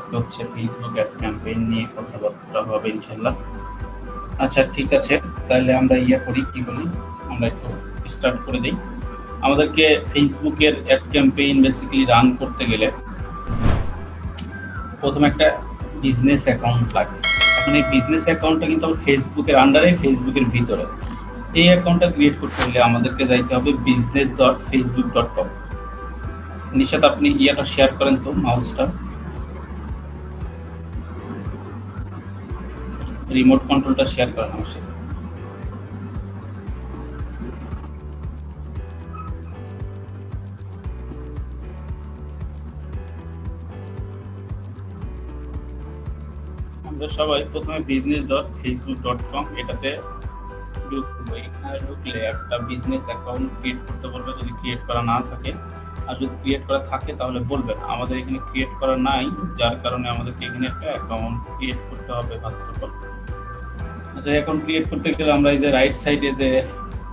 আজকে হচ্ছে Facebook ad campaign নিয়ে কথাবার্তা হবে ইনশাল্লাহ। আচ্ছা ঠিক আছে, তাহলে আমরা করি, কি বলি, আমরা একটু স্টার্ট করে দিই। আমাদেরকে ফেসবুকের অ্যাড ক্যাম্পেইন বেসিক্যালি রান করতে গেলে প্রথমে একটা বিজনেস অ্যাকাউন্ট লাগে। এখন এই বিজনেস অ্যাকাউন্টটা কিন্তু আমার ফেসবুকের আন্ডারে, ফেসবুকের ভিতরে। এই অ্যাকাউন্টটা ক্রিয়েট করতে হলে আমাদেরকে যাইতে হবে business.facebook.com। নিশাত আপনি শেয়ার করেন তো, মাউসটা, রিমোট কন্ট্রোলটা শেয়ার করেন আমার সাথে। আমরা সবাই প্রথমে business.facebook.com এটাতে ঢুকবো। এখানে ঢুকলে একটা বিজনেস অ্যাকাউন্ট ক্রিয়েট করতে বলবে, যদি ক্রিয়েট করা না থাকে। আর যদি ক্রিয়েট করা থাকে তাহলে বলবেন। আমাদের এখানে ক্রিয়েট করা নাই, যার কারণে আমাদেরকে এখানে একটা অ্যাকাউন্ট ক্রিয়েট করতে হবে ফার্স্ট অফ অল। আচ্ছা, অ্যাকাউন্ট ক্রিয়েট করতে গেলে আমরা এই যে রাইট সাইডে যে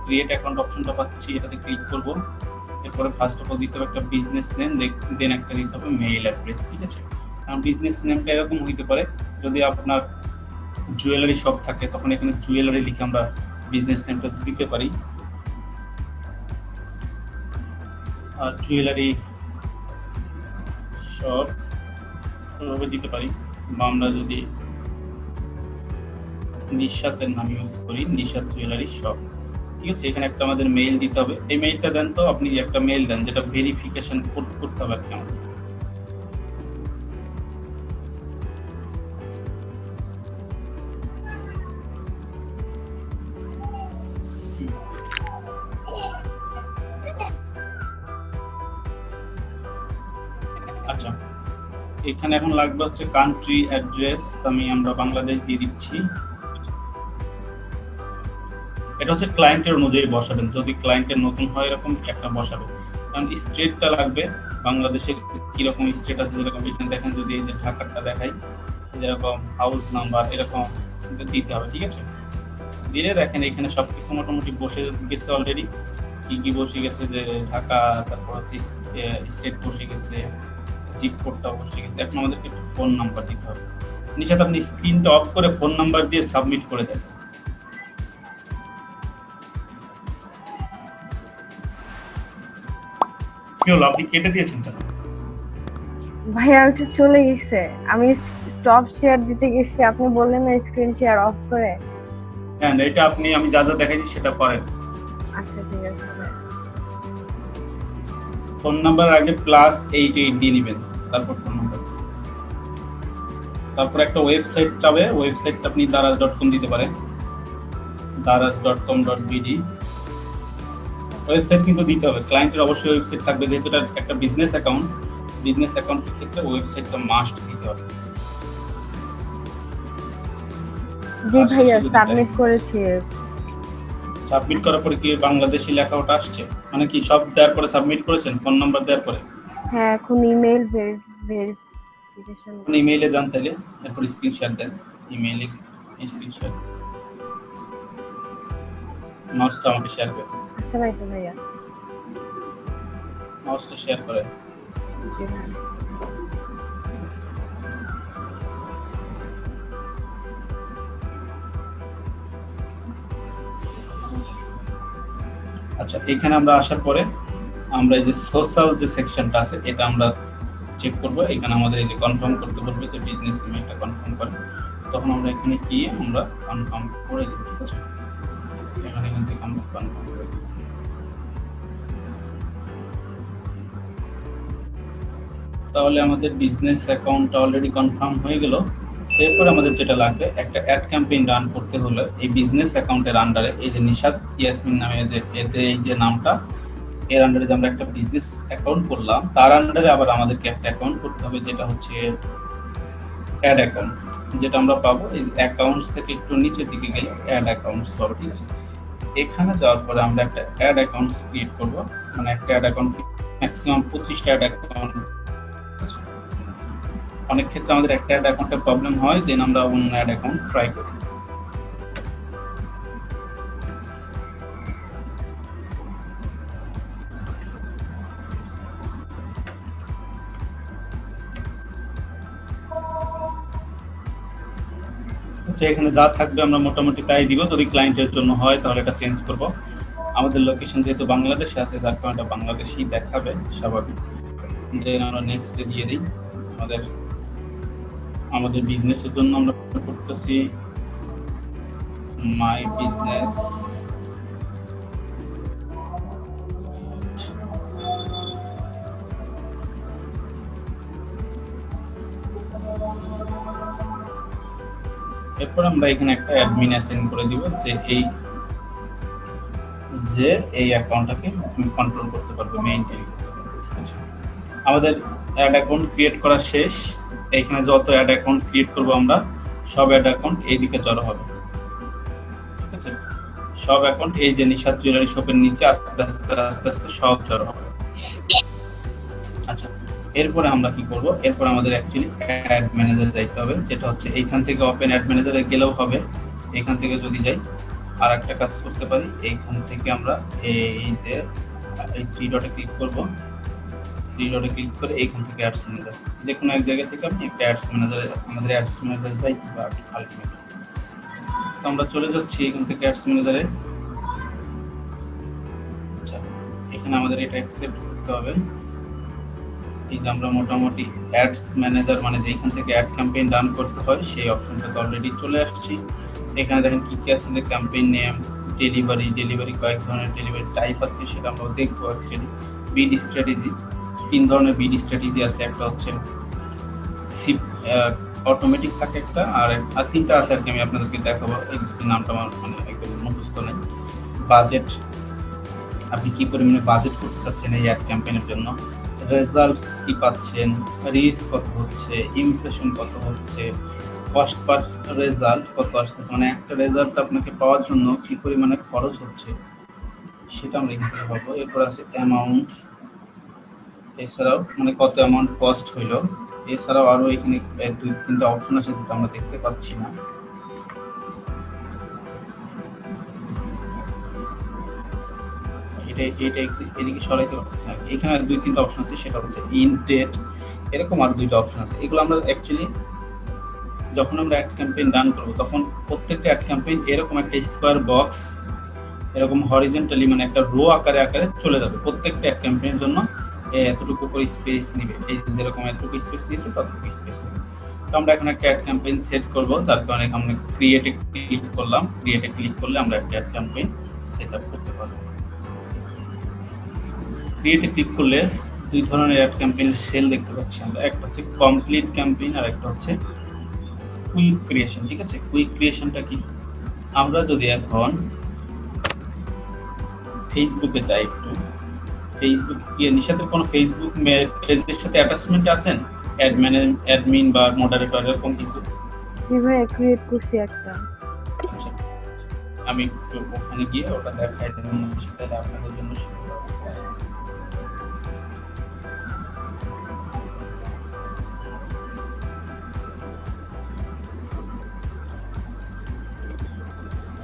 ক্রিয়েট অ্যাকাউন্ট অপশনটা পাচ্ছি, এটাতে ক্লিক করব। এরপরে ফার্স্ট অফ অল দিতে হবে একটা বিজনেস নেম, দেন একটা দিতে হবে মেইল অ্যাড্রেস। ঠিক আছে, কারণ বিজনেস নেমটা এরকম হইতে পারে, যদি আপনার জুয়েলারি শপ থাকে তখন এখানে জুয়েলারি লিখে আমরা বিজনেস নেমটা দিতে পারি। জুয়েলারি শপ ওভাবে দিতে পারি, বা আমরা যদি নিশাতের নাম ইউজ করি, নিশাত জুয়েলারি শপ। ঠিক আছে, এখানে একটা আমাদের মেইল দিতে হবে। এই মেইলটা দেন তো, আপনি একটা মেইল দেন যেটা ভেরিফিকেশন করতে হবে আর কি আমাদের। আচ্ছা, এখানে এখন লাগবে হচ্ছে কান্ট্রি অ্যাড্রেস, আমরা বাংলাদেশ দিয়ে দিচ্ছি। এটা হচ্ছে ক্লায়েন্টের অনুযায়ী বসাবেন, যদি ক্লায়েন্টের নতুন হয় এরকম একটা বসাবেন। কারণ স্টেটটা লাগবে, বাংলাদেশের কিরকম স্টেট আছে, যেরকম এখানে দেখেন, যদি এই যে ঢাকাটা দেখাই, যেরকম হাউস নাম্বার এরকম দিতে হবে। ঠিক আছে, দিলে দেখেন এখানে সবকিছু মোটামুটি বসে গেছে অলরেডি। কি কি বসে গেছে, যে ঢাকা, তারপর হচ্ছে স্টেট বসে গেছে, জিপ কোডটা বসে গেছে। এখন আমাদেরকে একটু ফোন নাম্বার দিতে হবে। নিশাত আপনি স্ক্রিনটা অফ করে ফোন নাম্বার দিয়ে সাবমিট করে দেন। কি হলো, আপনি কেটে দিয়েছেন কেন? ভাইয়া ওটা চলে গেছে, আমি স্টপ শেয়ার দিতে গেছি, আপনি বললেন না স্ক্রিন শেয়ার অফ করে। হ্যাঁ, এটা আপনি, আমি যা যা দেখাইছি সেটা করেন। আচ্ছা ঠিক আছে। ফোন নাম্বার আগে +88 দিয়ে নেবেন, তারপর ফোন নাম্বার, তারপর একটা ওয়েবসাইট চাবে। ওয়েবসাইটটা আপনি daraz.com দিতে পারেন, daraz.com.bd। ওয়েবসাইট কিন্তু দিতে হবে, ক্লায়েন্টের অবশ্যই ওয়েবসাইট থাকবে, যেহেতু এটা একটা বিজনেস অ্যাকাউন্ট। বিজনেস অ্যাকাউন্টের ক্ষেত্রে ওয়েবসাইটটা মাস্ট দিতে হবে। জি ভাইয়া, সাবমিট করেছি। সাবমিট করার পরে কি বাংলাদেশি লেখা ওটা আসছে? মানে কি সব দেওয়ার পরে সাবমিট করেছেন, ফোন নাম্বার দেওয়ার পরে? হ্যাঁ, এখন ইমেল ভেরিফিকেশন। ইমেইলে যান, তাহলে এরপর স্ক্রিনশট দেন। ইমেইলে স্ক্রিনশট, মাউসটা আমাকে শেয়ার করে। আচ্ছা ভাই, তো ভাইয়া মাউসটা শেয়ার করে। আচ্ছা, এখানে আমরা আসার পরে আমরা এই যে সোশ্যাল যে সেকশনটা আছে এটা আমরা চেক করব। এখানে আমাদের এই যে কনফার্ম করতে বলবে যে বিজনেস ইমেইলটা কনফার্ম করে, তখন আমরা এখানে গিয়ে আমরা কনফার্ম করে দিব। ঠিক আছে, এখান থেকে আমরা কনফার্ম করে দিব। তাহলে আমাদের বিজনেস অ্যাকাউন্টটা অলরেডি কনফার্ম হয়ে গেল। এরপর আমাদের যেটা লাগবে, একটা অ্যাড ক্যাম্পেইন রান করতে হলে এই বিজনেস অ্যাকাউন্টের আন্ডারে এই যে নিশাত ইয়াসমিন নামে যে এতে এই যে নামটা, এর আন্ডারে যে আমরা একটা বিজনেস অ্যাকাউন্ট করলাম, তার আন্ডারে আবার আমাদেরকে একটা অ্যাকাউন্ট করতে হবে, যেটা হচ্ছে অ্যাড অ্যাকাউন্ট। যেটা আমরা পাবো এই অ্যাকাউন্টস থেকে একটু নিচের দিকে গেলে অ্যাড অ্যাকাউন্টস পাবো। ঠিক আছে, এখানে যাওয়ার পরে আমরা একটা অ্যাড অ্যাকাউন্টস ক্রিয়েট করবো। মানে একটা অ্যাড অ্যাকাউন্ট ম্যাক্সিমাম 25টা অ্যাড অ্যাকাউন্ট। অনেক ক্ষেত্রে আমাদের একটা অ্যাড অ্যাকাউন্টে প্রবলেম হয়, দেন আমরা অন্য অ্যাড অ্যাকাউন্ট ট্রাই করি। আচ্ছা, এখানে যা থাকবে আমরা মোটামুটি তাই দিব। যদি ক্লায়েন্টের জন্য হয় তাহলে এটা চেঞ্জ করব। আমাদের লোকেশন যেহেতু বাংলাদেশে আছে, যার কারণে এটা বাংলাদেশেই দেখাবে স্বাভাবিক। দেন আমরা নেক্সটে দিয়ে দিই। আমাদের বিজনেসের জন্য আমরা করতেছি মাই বিজনেস। এরপর আমরা এখানে একটা অ্যাডমিন অ্যাসাইন করে দিব যে এই অ্যাকাউন্টটাকে কন্ট্রোল করতে পারবে, মেইনটেইন করতে পারবে। আচ্ছা, আমাদের অ্যাড অ্যাকাউন্ট ক্রিয়েট করা শেষ। এখানে যত অ্যাড অ্যাকাউন্ট ক্রিয়েট করব আমরা, সব অ্যাড অ্যাকাউন্ট এইদিকে জড়ো হবে। ঠিক আছে, সব অ্যাকাউন্ট এই যে নিশাদ জুয়েলারি শপের নিচে আস্তে আস্তে আস্তে আস্তে সব জড়ো হবে। আচ্ছা, এরপরে আমরা কি করব? এরপর আমাদের অ্যাকচুয়ালি অ্যাড ম্যানেজার যাইতে হবে, যেটা হচ্ছে এইখান থেকে ওপেন অ্যাড ম্যানেজারে গেলেও হবে। এইখান থেকে যদি যাই আর একটা কাজ করতে পারি, এইখান থেকে আমরা এই যে এই থ্রি ডটে ক্লিক করব। থ্রি ডটে ক্লিক করে এইখান থেকে অ্যাডস ম্যানেজার, যে কোনো এক জায়গা থেকে আমি একটা অ্যাডস ম্যানেজারে, আমাদের অ্যাডস ম্যানেজারে যাইতে হবে আলটিমেটলি। তো আমরা চলে যাচ্ছি এখান থেকে অ্যাডস ম্যানেজারে। আচ্ছা, এখানে আমাদের এটা অ্যাকসেপ্ট করতে হবে। এই যে আমরা মোটামুটি অ্যাডস ম্যানেজার মানে যেখান থেকে অ্যাড ক্যাম্পেইন রান করতে হয় সেই অপশনটাতে অলরেডি চলে আসছি। এখানে দেখেন কি কি আছে, ক্যাম্পেইন নেম, ডেলিভারি কয়েক ধরনের ডেলিভারি টাইপ আছে, সেটা আমরা দেখবো। অ্যাকচুয়ালি বিড স্ট্র্যাটেজি, 3 ধরনের বিড স্ট্র্যাটেজি আছে। একটা হচ্ছে অটোমেটিক থাকে একটা, আর 3টা আছে আর কি, আমি আপনাদেরকে দেখাবো। এই নামটা আমার মানে একদম মুখস্থ নেই। বাজেট, আপনি কি পরিমাণে বাজেট করতে চাচ্ছেন এই অ্যাড ক্যাম্পেইনের জন্য, রেজাল্টস কি পাচ্ছেন, রিচ কত হচ্ছে, ইমপ্রেশন কত হচ্ছে, কস্ট পার রেজাল্ট কত আসতেছে, মানে একটা রেজাল্ট আপনাকে পাওয়ার জন্য কি পরিমাণে খরচ হচ্ছে সেটা আমরা এখান থেকে পাবো। এরপর আছে অ্যামাউন্ট, এছাড়াও মানে কত অ্যামাউন্ট কস্ট হইলো। এছাড়াও আরও এখানে 2-3টা অপশন আছে যেটা আমরা দেখতে পাচ্ছি না। এটা এদিকে সরাইতে পারতেছি না। এখানে 2-3টা অপশন আছে, সেটা হচ্ছে ইন ডেট, এরকম আর 2টা অপশন আছে। এগুলো আমরা অ্যাকচুয়ালি যখন আমরা অ্যাড ক্যাম্পেইন রান করবো তখন প্রত্যেকটা অ্যাড ক্যাম্পেইন এরকম একটা স্কোয়ার বক্স, এরকম হরিজন্টালি মানে একটা রো আকারে আকারে চলে যাবে। প্রত্যেকটা অ্যাড ক্যাম্পেইনের জন্য এতটুকু করে স্পেস নিবে, এই যেরকম এতটুকু স্পেস নিয়েছে ততটুকু স্পেস নেবে। তো আমরা এখন একটা অ্যাড ক্যাম্পেইন সেট করব, যার কারণে আমরা ক্রিয়েটে ক্লিক করলাম। ক্রিয়েটে ক্লিক করলে আমরা একটা অ্যাড ক্যাম্পেইন সেট আপ করতে পারবো। ক্রিয়েটে ক্লিক করলে 2 ধরনের অ্যাড ক্যাম্পেইনের সেল দেখতে পাচ্ছি আমরা। একটা হচ্ছে কমপ্লিট ক্যাম্পেইন আর একটা হচ্ছে কুইক ক্রিয়েশন। ঠিক আছে, কুইক ক্রিয়েশনটা কি? আমরা যদি এখন ফেসবুকে যাই, একটু ফেসবুক নিশাতের কোনো ফেসবুক পেজের সাথে অ্যাটাচমেন্ট আছেন, অ্যাডমিন বা মডারেটর এরকম কিছু? ভাই ক্রিয়েট করছি একটা। আচ্ছা, আমি একটু ওখানে গিয়ে ওটা দেখাই দেব, সেটা আপনাদের জন্য সুবিধা হবে।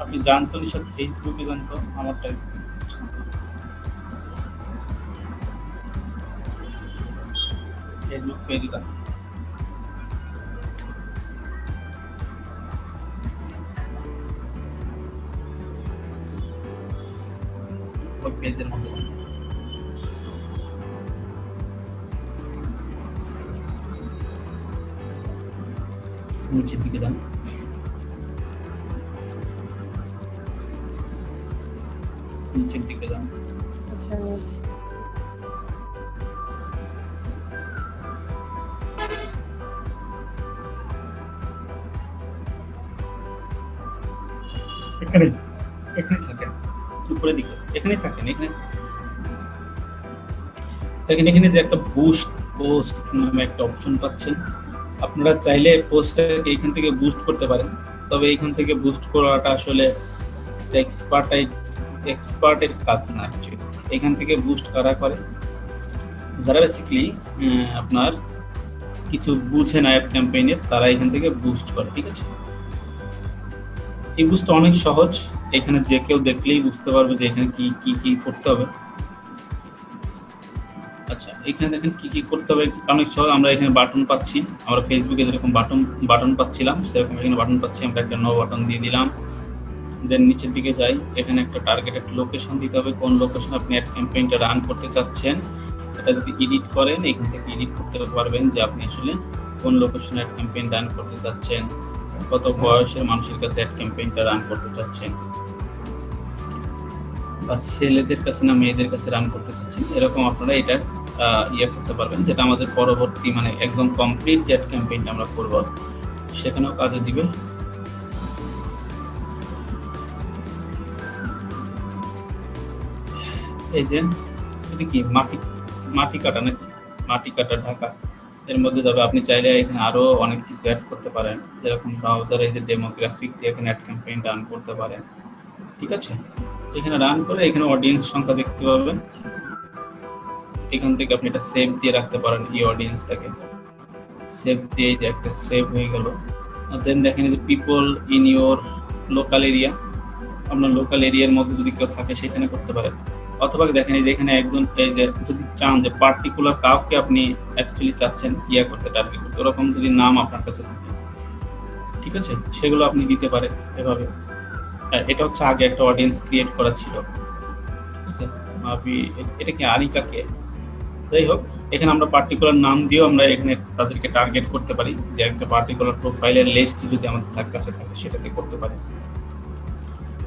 আপনি জানতো নিশাত ফেসবুকে জানতো আমারটা ফেসবুক পেজ এটা ওই পেজের মধ্যে নিচের দিকে যান। নিচের দিকে যান। আচ্ছা, এখানে থাকেন উপরের দিকে, এখানে থাকেন। এখানে দেখেন, এখানে যে একটা পোস্ট নামে একটা অপশন পাচ্ছেন। আপনারা চাইলে পোস্টটাকে এখান থেকে বুস্ট করতে পারেন, তবে এখান থেকে বুস্ট করাটা আসলে এক্সপার্টের কাজ না। অ্যাকচুয়ালি এখান থেকে বুস্ট কারা করে? যারা বেসিক্যালি আপনার কিছু বুঝে না অ্যাড ক্যাম্পেইনের, তারা এখান থেকে বুস্ট করে। ঠিক আছে, এই বুস্টটা অনেক সহজ, এখানে যে কেউ দেখলেই বুঝতে পারবে যে এখানে কি কি কি করতে হবে। আচ্ছা, এখানে দেখেন কি কি করতে হবে, অনেক সহজ। আমরা এখানে বাটন পাচ্ছি, আমরা ফেসবুকে যেরকম বাটন পাচ্ছিলাম সেরকম এখানে বাটন পাচ্ছি। আমরা একটা নো বাটন দিয়ে দিলাম। দেন নিচের দিকে যাই, এখানে একটা টার্গেটেড লোকেশন দিতে হবে, কোন লোকেশন আপনি অ্যাড ক্যাম্পেইনটা রান করতে চাচ্ছেন। এটা যদি এডিট করেন এখান থেকে এডিট করতে পারবেন যে আপনি আসলে কোন লোকেশনে অ্যাড ক্যাম্পেইন রান করতে চাচ্ছেন, কত বয়সের মানুষের কাছে অ্যাড ক্যাম্পেইনটা রান করতে চাচ্ছেন, বা ছেলেদের কাছে না মেয়েদের কাছে রান করতে চাচ্ছেন, এরকম আপনারা এটা ইয়ে করতে পারবেন, যেটা আমাদের পরবর্তী মানে একদম কমপ্লিট যে অ্যাড ক্যাম্পেইনটা আমরা করব সেখানেও কাজে দিবে। এই যে এটা কি মাটি কাটা নাকি, মাটি কাটা ঢাকা, এর মধ্যে যাবে। আপনি চাইলে এখানে আরো অনেক কিছু অ্যাড করতে পারেন, যেরকম ব্রাউজারে যে ডেমোগ্রাফিক দিয়ে এখানে অ্যাড ক্যাম্পেইন রান করতে পারেন। ঠিক আছে, এখানে রান করে এখানে অডিয়েন্স সংখ্যা দেখতে পাবেন। এখান থেকে আপনি এটা সেভ দিয়ে রাখতে পারেন, এই অডিয়েন্সটাকে সেভ দিয়ে যে একটা সেভ হয়ে গেল। দেন দেখেন যে people in your local area, আপনার লোকাল এরিয়ার মধ্যে যদি কেউ থাকে সেখানে করতে পারেন। অথবা দেখেন এই যে এখানে একজন এই যে যদি চান যে পার্টিকুলার কাউকে আপনি অ্যাকচুয়ালি চাচ্ছেন ইয়া করতে, টার্গেট করতে, ওরকম যদি নাম আপনার কাছে থাকে, ঠিক আছে, সেগুলো আপনি দিতে পারেন এভাবে। এটা হচ্ছে আগে একটা অডিয়েন্স ক্রিয়েট করা ছিল, ঠিক আছে। এটা কি আরিকাকে, যাই হোক, এখানে আমরা পার্টিকুলার নাম দিয়েও আমরা এখানে তাদেরকে টার্গেট করতে পারি, যে একটা পার্টিকুলার প্রোফাইলের লিস্ট যদি আমাদের কাছে থাকে সেটাতে করতে পারি।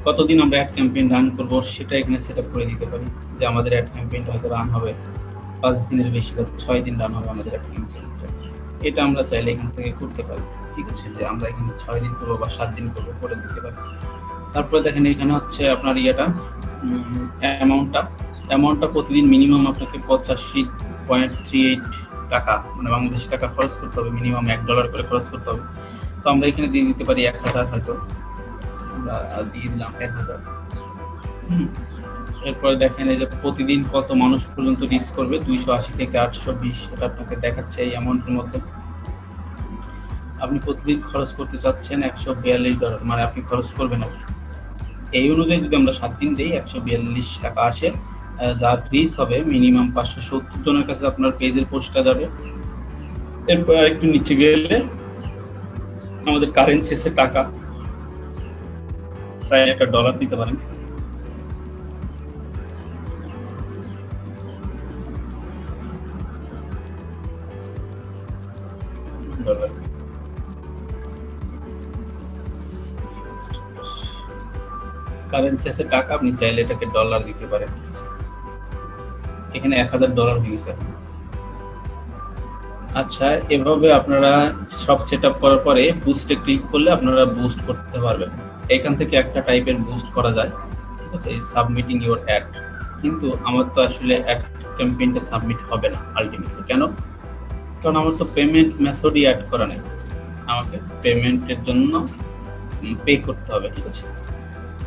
কতদিন আমরা অ্যাড ক্যাম্পেইন রান করব সেটা এখানে সেট আপ করে দিতে পারি, যে আমাদের অ্যাড ক্যাম্পেইনটা হয়তো রান হবে 5 দিনের বেশি বা 6 দিন রান হবে আমাদের অ্যাড ক্যাম্পেইনটা। এটা আমরা চাইলে এখান থেকে করতে পারি, ঠিক আছে, যে আমরা এখানে 6 দিন করবো বা 7 দিন করবো করে দিতে পারি। তারপরে দেখেন এখানে হচ্ছে আপনার ইয়েটা অ্যামাউন্টটা প্রতিদিন মিনিমাম আপনাকে 85.38 টাকা মানে বাংলাদেশি টাকা খরচ করতে হবে, মিনিমাম $1 করে খরচ করতে হবে। তো আমরা এখানে দিয়ে দিতে পারি 1000, হয়তো আমরা দিয়ে দিলাম 1000। এরপরে দেখেন এই যে প্রতিদিন কত মানুষ পর্যন্ত রিচ করবে, 280 থেকে 820, এটা আপনাকে দেখাচ্ছে এই অ্যামাউন্টের মধ্যে। আপনি প্রতিদিন খরচ করতে চাচ্ছেন $142, মানে আপনি খরচ করবেন না। এই অনুযায়ী যদি আমরা 7 দিন দিই 142 টাকা আসে, যার রিচ হবে মিনিমাম 570 জনের কাছে আপনার পেজের পোস্টটা যাবে। এরপর একটু নিচে গেলে আমাদের কারেন্সি আছে টাকা, চাইলে একটা ডলার দিতে পারেন। ডলার কারেন্সি আছে টাকা, আপনি চাইলে এটাকে ডলার দিতে পারেন। এখানে $1000 হয়ে গেছে। আচ্ছা, এভাবে আপনারা সব সেট আপ করার পরে বুস্টে ক্লিক করলে আপনারা বুস্ট করতে পারবেন। এখান থেকে একটা টাইপের বুস্ট করা যায়, ঠিক আছে, এই সাবমিটিং ইউর অ্যাড। কিন্তু আমার তো আসলে অ্যাড ক্যাম্পেইনটা সাবমিট হবে না আলটিমেটলি। কেন? কারণ আমার তো পেমেন্ট মেথডই অ্যাড করা নেই, আমাকে পেমেন্টের জন্য পে করতে হবে, ঠিক আছে।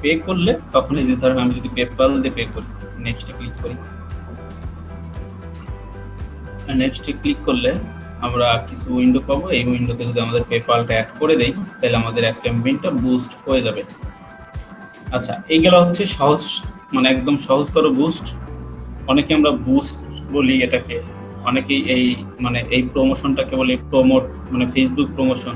পে করলে তখন এই যে ধরেন আমি যদি পেপ্যাল দিয়ে পে করি, নেক্সটে ক্লিক করি, নেক্সটে ক্লিক করলে আমরা কিছু উইন্ডো পাবো। এই উইন্ডোতে যদি আমাদের পেপ্যালটা অ্যাড করে দেই তাহলে আমাদের অ্যাড ক্যাম্পেইনটা বুস্ট হয়ে যাবে। আচ্ছা, এইগুলো হচ্ছে সহজ, মানে একদম সহজতর বুস্ট। অনেকে আমরা বুস্ট বলি এটাকে, অনেকেই এই মানে এই প্রমোশনটাকে বলে প্রমোট, মানে ফেসবুক প্রমোশন।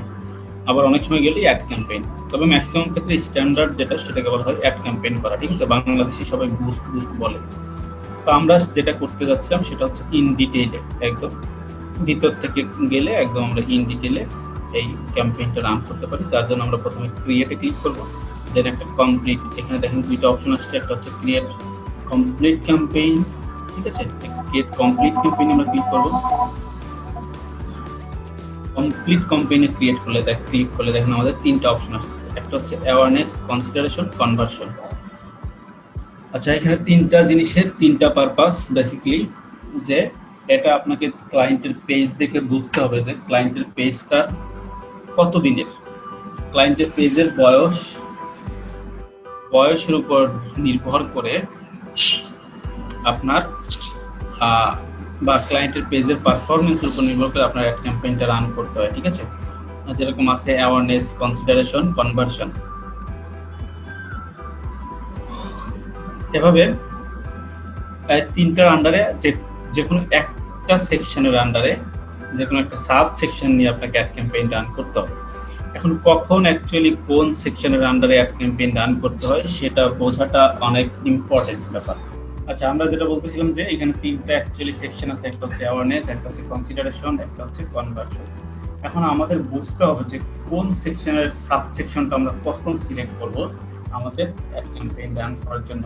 আবার অনেক সময় গেলে অ্যাড ক্যাম্পেইন, তবে ম্যাক্সিমাম ক্ষেত্রে স্ট্যান্ডার্ড যেটা সেটাকে বলা হয় অ্যাড ক্যাম্পেইন করা, ঠিক আছে। বাংলাদেশি সবাই বুস্ট বলে। তো আমরা যেটা করতে যাচ্ছিলাম সেটা হচ্ছে ইন ডিটেইলে, একদম ভিতর থেকে গেলে একদম আমরা ইন ডিটেইলে এই ক্যাম্পেইনটা রান করতে পারি। যার জন্য আমরা প্রথমে ক্রিয়েটে ক্লিক করব, দেন একটা কমপ্লিট, এখানে দেখেন দুইটা অপশন আসছে, একটা হচ্ছে ক্রিয়েট কমপ্লিট ক্যাম্পেইন, ঠিক আছে। ক্রিয়েট কমপ্লিট ক্যাম্পেইন আমরা ক্লিক করব। কমপ্লিট ক্যাম্পেইনে ক্লিক করলে দেখেন আমাদের 3টা অপশন আসছে, একটা হচ্ছে অ্যাওয়ারনেস, কনসিডারেশন, কনভার্সন। আচ্ছা, এখানে 3টা জিনিসের 3টা পারপাস বেসিক্যালি, যে এটা আপনাকে ক্লায়েন্টের পেজ দেখে বুঝতে হবে যে ক্লায়েন্টের পেজটা কত দিনের, ক্লায়েন্টের পেজের বয়সের উপর নির্ভর করে আপনার বা ক্লায়েন্টের পেজের পারফরমেন্সের উপর নির্ভর করে আপনার অ্যাড ক্যাম্পেইনটা রান করতে হয়, ঠিক আছে। যেরকম আছে অ্যাওয়ারনেস, কনসিডারেশন, কনভার্সন। এভাবে 3টার আন্ডারে যে কোনো একটা সেকশনের আন্ডারে যে কোনো একটা সাব সেকশন নিয়ে আপনাকে অ্যাড ক্যাম্পেইন রান করতে হবে। এখন কখন অ্যাকচুয়ালি কোন সেকশনের আন্ডারে অ্যাড ক্যাম্পেইন রান করতে হয় সেটা বোঝাটা অনেক ইম্পর্টেন্ট ব্যাপার। আচ্ছা, আমরা যেটা বলতেছিলাম যে এখানে তিনটা অ্যাকচুয়ালি সেকশন আছে, একটা হচ্ছে অ্যাওয়ারনেস, একটা হচ্ছে কনসিডারেশন, একটা হচ্ছে কনভার্সন। এখন আমাদের বুঝতে হবে যে কোন সেকশনের সাবসেকশনটা আমরা কখন সিলেক্ট করব আমাদের অ্যাড ক্যাম্পেইন রান করার জন্য।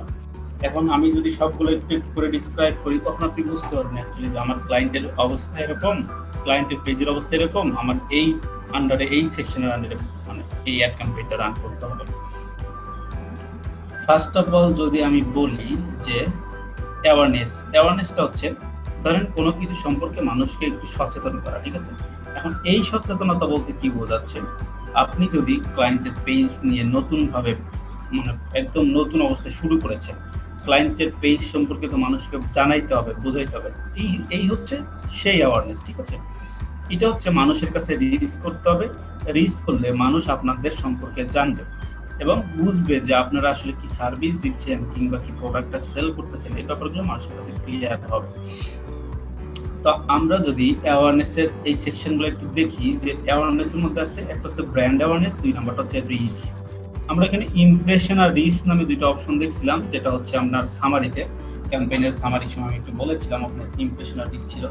এখন আমি যদি সবগুলো একটু একটু করে ডিসক্রাইব করি তখন আপনি বুঝতে পারবেন অ্যাকচুয়ালি যে আমার ক্লায়েন্টের অবস্থা এরকম, ক্লায়েন্টের পেজের অবস্থা এরকম, আমার এই আন্ডারে এই সেকশনের আন্ডারে মানে এই অ্যাড ক্যাম্পেইনটা রান করতে হবে। ফার্স্ট অফ অল যদি আমি বলি যে অ্যাওয়ারনেসটা হচ্ছে ধরেন কোনো কিছু সম্পর্কে মানুষকে একটু সচেতন করা, ঠিক আছে। এখন এই সচেতনতা বলতে কি বোঝাচ্ছে, আপনি যদি ক্লায়েন্টের পেজ নিয়ে নতুনভাবে মানে একদম নতুন অবস্থায় শুরু করেছেন, ক্লায়েন্টের পেজ সম্পর্কে তো মানুষকে জানাইতে হবে, বোঝাইতে হবে, এই হচ্ছে সেই অ্যাওয়ারনেস, ঠিক আছে। এটা হচ্ছে মানুষের কাছে রিচ করতে হবে, রিচ করলে মানুষ আপনাদের সম্পর্কে জানবে এবং বুঝবে যে আপনারা আসলে কি সার্ভিস দিচ্ছেন কিংবা কি প্রোডাক্টটা সেল করতেছেন, এই ব্যাপারগুলো মানুষের কাছে ক্লিয়ার হবে। তো আমরা যদি অ্যাওয়ারনেসের এই সেকশনগুলো একটু দেখি, যে অ্যাওয়ারনেসের মধ্যে আছে একটা হচ্ছে ব্র্যান্ড অ্যাওয়ারনেস, দুই নাম্বারটা হচ্ছে রিচ। আমরা এখানে ইমপ্রেশন আর রিচ নামে দুইটা অপশন দেখছিলাম, যেটা হচ্ছে আপনার সামারিতে ক্যাম্পেইনের সামারির সময় আমি একটু বলেছিলাম আপনার ইমপ্রেশন আর রিচ ছিল।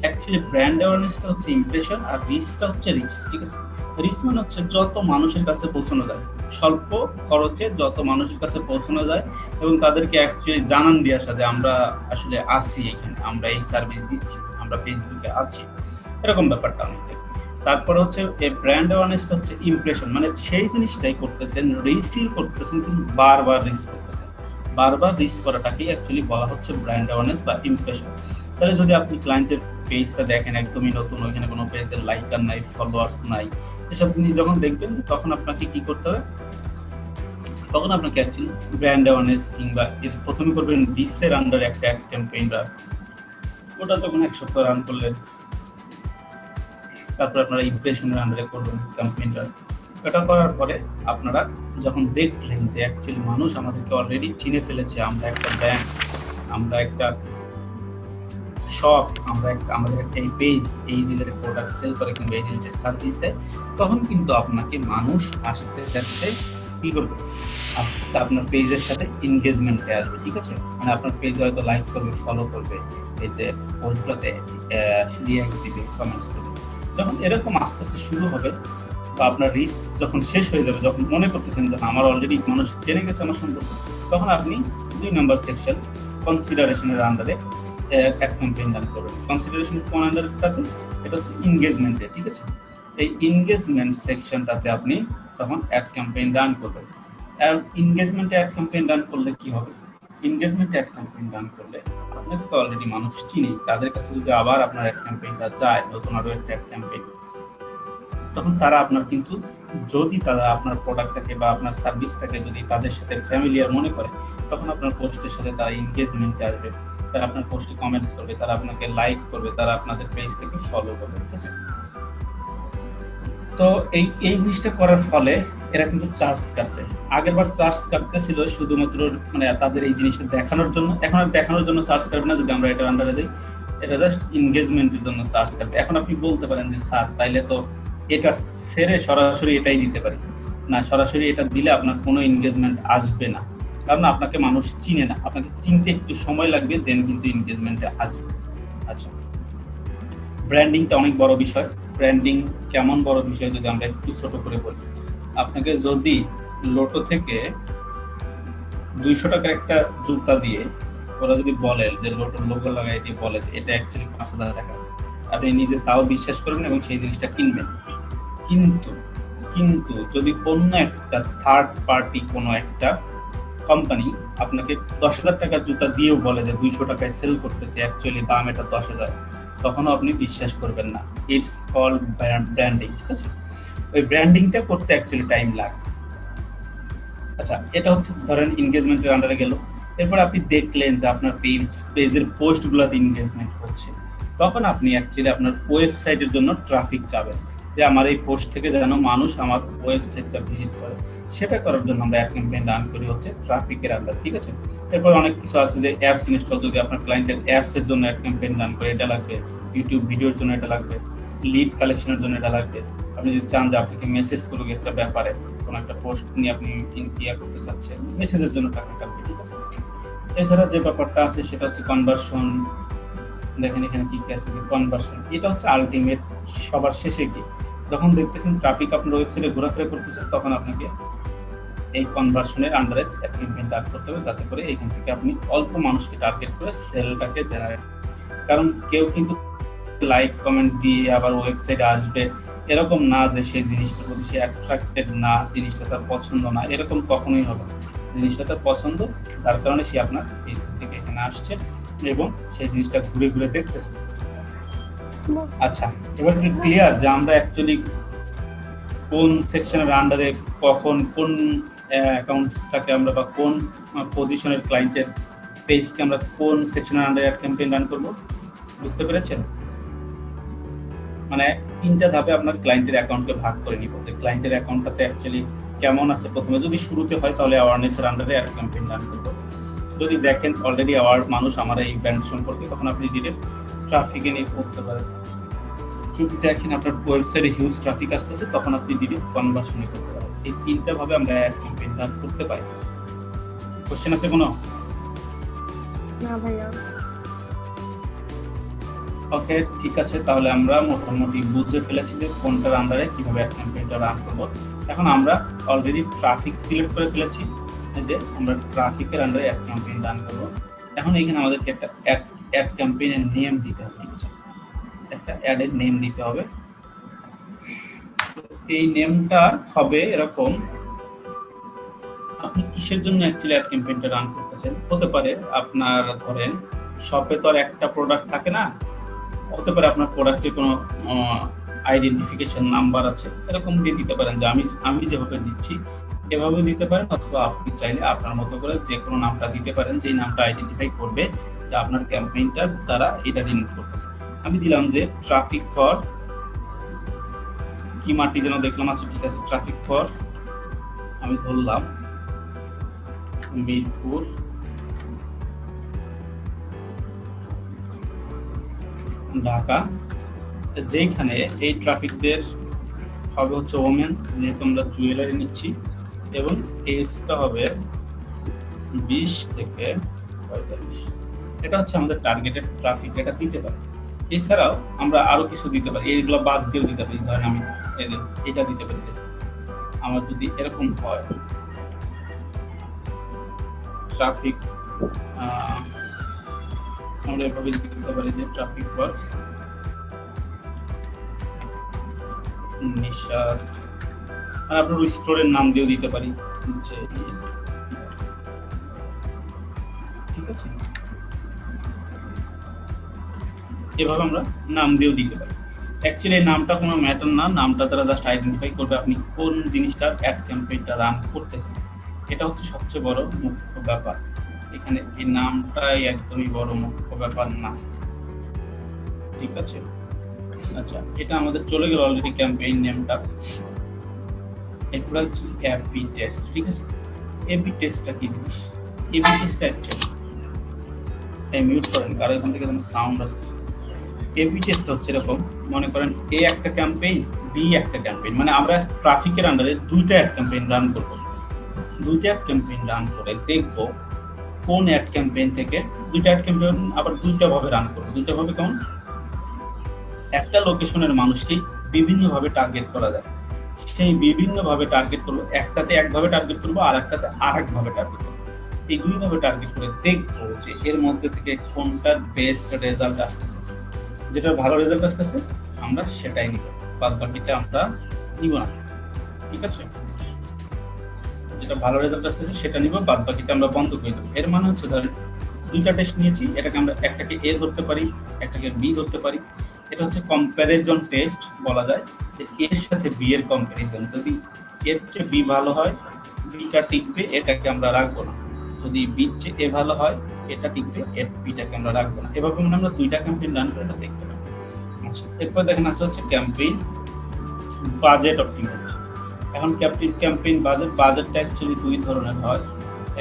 অ্যাকচুয়ালি ব্র্যান্ড অ্যাওয়ারনেসটা হচ্ছে ইমপ্রেশন আর রিচটা হচ্ছে রিচ, ঠিক আছে। রিচ মানে হচ্ছে যত মানুষের কাছে পৌঁছানো যায়, স্বল্প খরচে যত মানুষের কাছে পৌঁছানো যায় এবং তাদেরকে অ্যাকচুয়ালি জানান দেওয়ার সাথে আমরা আসলে আছি এখানে, আমরা এই সার্ভিস দিচ্ছি, আমরা ফেসবুকে আছি, এরকম ব্যাপারটা আমি দেখি। তারপরে হচ্ছে এই ব্র্যান্ড অ্যাওয়ারনেসটা হচ্ছে ইমপ্রেশন, মানে সেই জিনিসটাই করতেছেন, রিসিভ করতেছেন কিন্তু বারবার রিচ করতেছেন, বারবার রিচ করাটাকেই অ্যাকচুয়ালি বলা হচ্ছে ব্র্যান্ড অ্যাওয়ারনেস বা ইমপ্রেশন। তাহলে যদি আপনি ক্লায়েন্টের পেজটা দেখেন একদমই নতুন, ওইখানে কোনো পেজের লাইকার নাই, ফলোয়ার্স নাই, এসব জিনিস যখন দেখবেন তখন আপনাকে কি করতে হবে, তখন আপনাকে অ্যাকচুয়ালি ব্র্যান্ড অ্যাওয়ারনেস কিংবা এর প্রথমে করবেন রিচের আন্ডার একটা ক্যাম্পেইন রান, ওটা তখন এক সপ্তাহ রান করলেন, তারপর আপনারা ইমপ্রেশনের আন্ডারে করবেন ক্যাম্পেইনটা। এটা করার পরে আপনারা যখন দেখলেন যে অ্যাকচুয়ালি মানুষ আমাদেরকে অলরেডি চিনে ফেলেছে, আমরা একটা ব্র্যান্ড, আমরা একটা শপ, আমরা একটা আমাদের একটা এই পেজ এই রিলেটেড প্রোডাক্ট সেল করে কিংবা এই রিলেটেড সার্ভিস দেয়, তখন কিন্তু আপনাকে মানুষ আস্তে আস্তে কি করবে, আপনার পেজের সাথে এনগেজমেন্টে আসবে, ঠিক আছে। মানে আপনার পেজ হয়তো লাইক করবে, ফলো করবে, পেজের পোস্টগুলোতে রিঅ্যাক্ট দিবে, কমেন্টস করবে। যখন এরকম আস্তে আস্তে শুরু হবে বা আপনার রিচ যখন শেষ হয়ে যাবে, যখন মনে করতেছেন যে আমার অলরেডি মানুষ জেনে গেছে আমার সম্পর্কে, তখন আপনি 2 নম্বর সেকশন কনসিডারেশনের আন্ডারে অ্যাড ক্যাম্পেইন রান করবেন। কনসিডারেশন কোন আন্ডারে আছে, এটা হচ্ছে এনগেজমেন্টে, ঠিক আছে। এই এনগেজমেন্ট সেকশনটাতে আপনি তখন অ্যাড ক্যাম্পেইন রান করবেন। আর এনগেজমেন্টে অ্যাড ক্যাম্পেইন রান করলে কি হবে, এনগেজমেন্ট অ্যাড ক্যাম্পেইন রান করলে আপনাকে তো অলরেডি মানুষ চিনি, তাদের কাছে যদি আবার আপনার অ্যাড ক্যাম্পেইনটা যায়, নতুন আরো একটা অ্যাড ক্যাম্পেইন, তখন তারা আপনার কিন্তু যদি তারা আপনার প্রোডাক্টটাকে বা আপনার সার্ভিসটাকে যদি তাদের সাথে ফ্যামিলিয়ার মনে করে, তখন আপনার পোস্টের সাথে তারা এনগেজমেন্টে আসবে, তারা আপনার পোস্টে কমেন্টস করবে, তারা আপনাকে লাইক করবে, তারা আপনাদের পেজটাকে ফলো করবে, ঠিক আছে। তো এই জিনিসটা করার ফলে এরা কিন্তু চার্জ কাটবে, আগের বার চার্জ কাটতেছিল শুধুমাত্র মানে তাদের এই জিনিসটা দেখানোর জন্য, এখন আর দেখানোর জন্য চার্জ কাটবে না যদি আমরা এটা আন্ডারে দিই, এটা জাস্ট এনগেজমেন্টের জন্য চার্জ কাটবে। এখন আপনি বলতে পারেন যে স্যার তাইলে তো এটা ছেড়ে সরাসরি এটাই দিতে পারি না, সরাসরি এটা দিলে আপনার কোনো এনগেজমেন্ট আসবে না, কারণ আপনাকে মানুষ চিনে না, আপনাকে চিনতে একটু সময় লাগবে, দেন কিন্তু এনগেজমেন্টে আসবে। আচ্ছা, ব্র্যান্ডিংটা অনেক বড় বিষয়। ব্র্যান্ডিং কেমন বড় বিষয় যদি আমরা একটু ছোট করে বলি, আপনাকে যদি লোটো থেকে 200 টাকার একটা জুতা দিয়ে ওরা যদি বলে যে লোটোর লোগো লাগাই দিয়ে বলে যে এটা অ্যাকচুয়ালি 5,000 টাকা, আপনি নিজে তাও বিশ্বাস করবেন এবং সেই জিনিসটা কিনবেন। কিন্তু যদি অন্য একটা থার্ড পার্টি কোনো একটা কোম্পানি আপনাকে 10,000 টাকার জুতা দিয়েও বলে যে 200 টাকায় সেল করতেছে, অ্যাকচুয়ালি দাম এটা 10,000, তখনও আপনি বিশ্বাস করবেন না। ইটস কল্ড ব্র্যান্ডিং, ঠিক আছে। ওই ব্র্যান্ডিংটা করতে অ্যাকচুয়ালি টাইম লাগে। আচ্ছা, এটা হচ্ছে ধরেন এনগেজমেন্টের আন্ডারে গেল। এরপর আপনি দেখলেন যে আপনার পেজের পোস্টগুলোতে এনগেজমেন্ট হচ্ছে, তখন আপনি অ্যাকচুয়ালি আপনার ওয়েবসাইটের জন্য ট্রাফিক যাবেন। যে আমার এই পোস্ট থেকে যেন মানুষ আমার ওয়েবসাইটটা ভিজিট করে, সেটা করার জন্য আমরা অ্যাড ক্যাম্পেইন রান করি হচ্ছে ট্রাফিকের আন্ডার। ঠিক আছে, এরপর অনেক কিছু আছে যে অ্যাপস ইনস্টল, যদি আপনার ক্লায়েন্টের অ্যাপস এর জন্য অ্যাড ক্যাম্পেইন রান করে এটা লাগবে, ইউটিউব ভিডিওর জন্য এটা লাগবে, লিড কালেকশনের জন্য এটা লাগবে। আপনি যদি চান যে আপনাকে মেসেজ করুক একটা ব্যাপারে, কোনো একটা পোস্ট নিয়ে আপনি ইয়া করতে চাচ্ছেন, মেসেজের জন্য টাকা কাটবে। ঠিক আছে, এছাড়া যে ব্যাপারটা আছে সেটা হচ্ছে কনভার্সন। দেখেন এখানে কি কি আছে, কনভার্সন এটা হচ্ছে আলটিমেট সবার শেষে গিয়ে যখন দেখতেছেন ট্রাফিক আপনার ওয়েবসাইটে ঘোরাফেরা করতেছে, তখন আপনাকে এই কনভার্সনের আন্ডারে একটা ক্যাম্পেইন রান করতে হবে, যাতে করে এখান থেকে আপনি অল্প মানুষকে টার্গেট করে সেলটাকে জেনারেট। কারণ কেউ কিন্তু লাইক কমেন্ট দিয়ে আবার ওয়েবসাইটে আসবে এরকম না, যে সেই জিনিসটার প্রতি সে অ্যাট্রাক্টেড না, জিনিসটা তার পছন্দ না, এরকম কখনোই হবে না। জিনিসটা তার পছন্দ, যার কারণে সে আপনার থেকে এখানে আসছে এবং সেই জিনিসটা ঘুরে ঘুরে দেখতেছে। আচ্ছা, এবার কি ক্লিয়ার যে আমরা অ্যাকচুয়ালি কোন সেকশনের আন্ডারে কখন কোন অ্যাকাউন্টসটাকে আমরা বা কোন পজিশনের ক্লায়েন্টের পেজকে আমরা কোন সেকশনের আন্ডারে অ্যাড ক্যাম্পেইন রান করব? বুঝতে পেরেছেন? মানে 3টা ধাপে আপনার ক্লায়েন্টের অ্যাকাউন্টকে ভাগ করে নিব, যে ক্লায়েন্টের অ্যাকাউন্টটাতে অ্যাকচুয়ালি কেমন আছে। প্রথমে যদি শুরুতে হয় তাহলে অ্যাওয়ারনেসের আন্ডারে অ্যাড ক্যাম্পেইন রান করব। যদি দেখেন অলরেডি অ্যাওয়ার্ড মানুষ আমার এই ব্র্যান্ড সম্পর্কে, তখন আপনি ডিরেক্ট ট্রাফিকে নিয়ে করতে পারেন। যদি দেখেন আপনার ওয়েবসাইটে হিউজ ট্রাফিক আসতেছে, তখন আপনি ডিরেক্ট কনভার্সনে করতে পারেন। এই 3টা ভাবে আমরা অ্যাড ক্যাম্পেইন রান করতে পারি। কোশ্চেন আছে কোনো? না ভাইয়া। ওকে, ঠিক আছে, তাহলে আমরা মোটামুটি বুঝে ফেলেছি যে কোনটার আন্ডারে কিভাবে অ্যাড ক্যাম্পেইনটা রান করব। এখন আমরা অলরেডি ট্রাফিক সিলেক্ট করে ফেলেছি, যে আমরা ট্রাফিকের আন্ডারে অ্যাড ক্যাম্পেইন রান করব। এখন এখানে আমাদেরকে একটা অ্যাড ক্যাম্পেইনের নেম দিতে হবে। ঠিক আছে, একটা অ্যাডের নেম দিতে হবে। এই নেমটা হবে এরকম, আপনি কিসের জন্য অ্যাকচুয়ালি অ্যাড ক্যাম্পেইনটা রান করতেছেন। হতে পারে আপনার ধরেন শপে তো আর একটা প্রোডাক্ট থাকে না, হতে পারে আপনার প্রোডাক্টের কোনো আইডেন্টিফিকেশন নাম্বার আছে, এরকম দিয়ে দিতে পারেন, যে আমি যেভাবে দিচ্ছি এভাবে দিতে পারেন, অথবা আপনি চাইলে আপনার মতো করে যে কোনো নামটা দিতে পারেন, যেই নামটা আইডেন্টিফাই করবে যে আপনার ক্যাম্পেইনটার দ্বারা এটা রিলেট করতেছে। আমি দিলাম যে ট্রাফিক ফর কি মাটি যেন দেখলাম। আচ্ছা ঠিক আছে, ট্রাফিক ফর আমি ধরলাম মিরপুর ঢাকা, যেখানে এই ট্রাফিকদের হবে হচ্ছে ওমেন, যেহেতু আমরা জুয়েলারি নিচ্ছি, এবং এজটা হবে 20 থেকে 45। এটা হচ্ছে আমাদের টার্গেটেড ট্রাফিক, এটা দিতে পারি। এছাড়াও আমরা আরো কিছু দিতে পারি, এইগুলো বাদ দিয়েও দিতে পারি। ধরেন আমি এটা দিতে পারি, আমার যদি এরকম হয় ট্রাফিক, আমরা এভাবে দিতে পারি যে ট্রাফিক ফর নিশাদ, আর আপনার স্টোরের নাম দিয়েও দিতে পারি যে, ঠিক আছে, এভাবে আমরা নাম দিয়েও দিতে পারি। অ্যাকচুয়ালি এই নামটা কোনো ম্যাটার না, নামটা তারা জাস্ট আইডেন্টিফাই করবে আপনি কোন জিনিসটার অ্যাড ক্যাম্পেইনটা রান করতেছেন। এটা হচ্ছে সবচেয়ে বড় মুখ্য ব্যাপার। এখানে এই নামটাই একদমই বড় মুখ্য ব্যাপার না। ঠিক আছে, আচ্ছা এটা আমাদের চলে গেল অলরেডি ক্যাম্পেইন নেমটা। এরপর হচ্ছে এপি টেস্ট। ঠিক আছে, এপি টেস্টটা কি জিনিস? এপি টেস্টটা অ্যাকচুয়ালি এই মিউট করেন, কারণ এখান থেকে সাউন্ড আসছে। এপি টেস্ট হচ্ছে এরকম, মনে করেন এ একটা ক্যাম্পেইন, বি একটা ক্যাম্পেইন, মানে আমরা ট্রাফিকের আন্ডারে দুইটা অ্যাড ক্যাম্পেইন রান করব। দুইটা অ্যাড ক্যাম্পেইন রান করে দেখব কোন অ্যাড ক্যাম্পেইন থেকে, দুইটা অ্যাড ক্যাম্পেইন আবার দুইটা ভাবে রান করব। দুইটা ভাবে কেমন? একটা লোকেশনের মানুষকেই বিভিন্নভাবে টার্গেট করা যায়, সেই বিভিন্নভাবে টার্গেট করবো। একটাতে একভাবে টার্গেট করবো, আর একটাতে আর একভাবে টার্গেট করবো। এই দুইভাবে টার্গেট করে দেখবো যে এর মধ্যে থেকে কোনটার বেস্ট রেজাল্ট আসতেছে। যেটা ভালো রেজাল্ট আসতেছে আমরা সেটাই নিব, বাদ বাকিটা আমরা নিব না। ঠিক আছে, যেটা ভালো রেজাল্ট আসতেছে সেটা নিব, বাদ বাকিটা আমরা বন্ধ করে দেবো। এর মানে হচ্ছে ধরেন দুইটা টেস্ট নিয়েছি, এটাকে আমরা একটাকে এ ধরতে পারি, একটাকে বি ধরতে পারি। এটা হচ্ছে কম্প্যারিজন টেস্ট বলা যায়, যে এর সাথে বি এর কম্প্যারিজন। যদি এর চেয়ে বি ভালো হয়, বিটা টিকবে, এটাকে আমরা রাখবো না। যদি বির চেয়ে এ ভালো হয়, এটা টিকবে, এর বিটাকে আমরা রাখবো না। এভাবে মানে আমরা দুইটা ক্যাম্পেইন রান করে এটা দেখতে পাবো। আচ্ছা, এরপর দেখেন আসছে হচ্ছে ক্যাম্পেইন বাজেট অপটিমাইজেশন। এখন ক্যাম্পেইন বাজেটটা অ্যাকচুয়ালি দুই ধরনের হয়,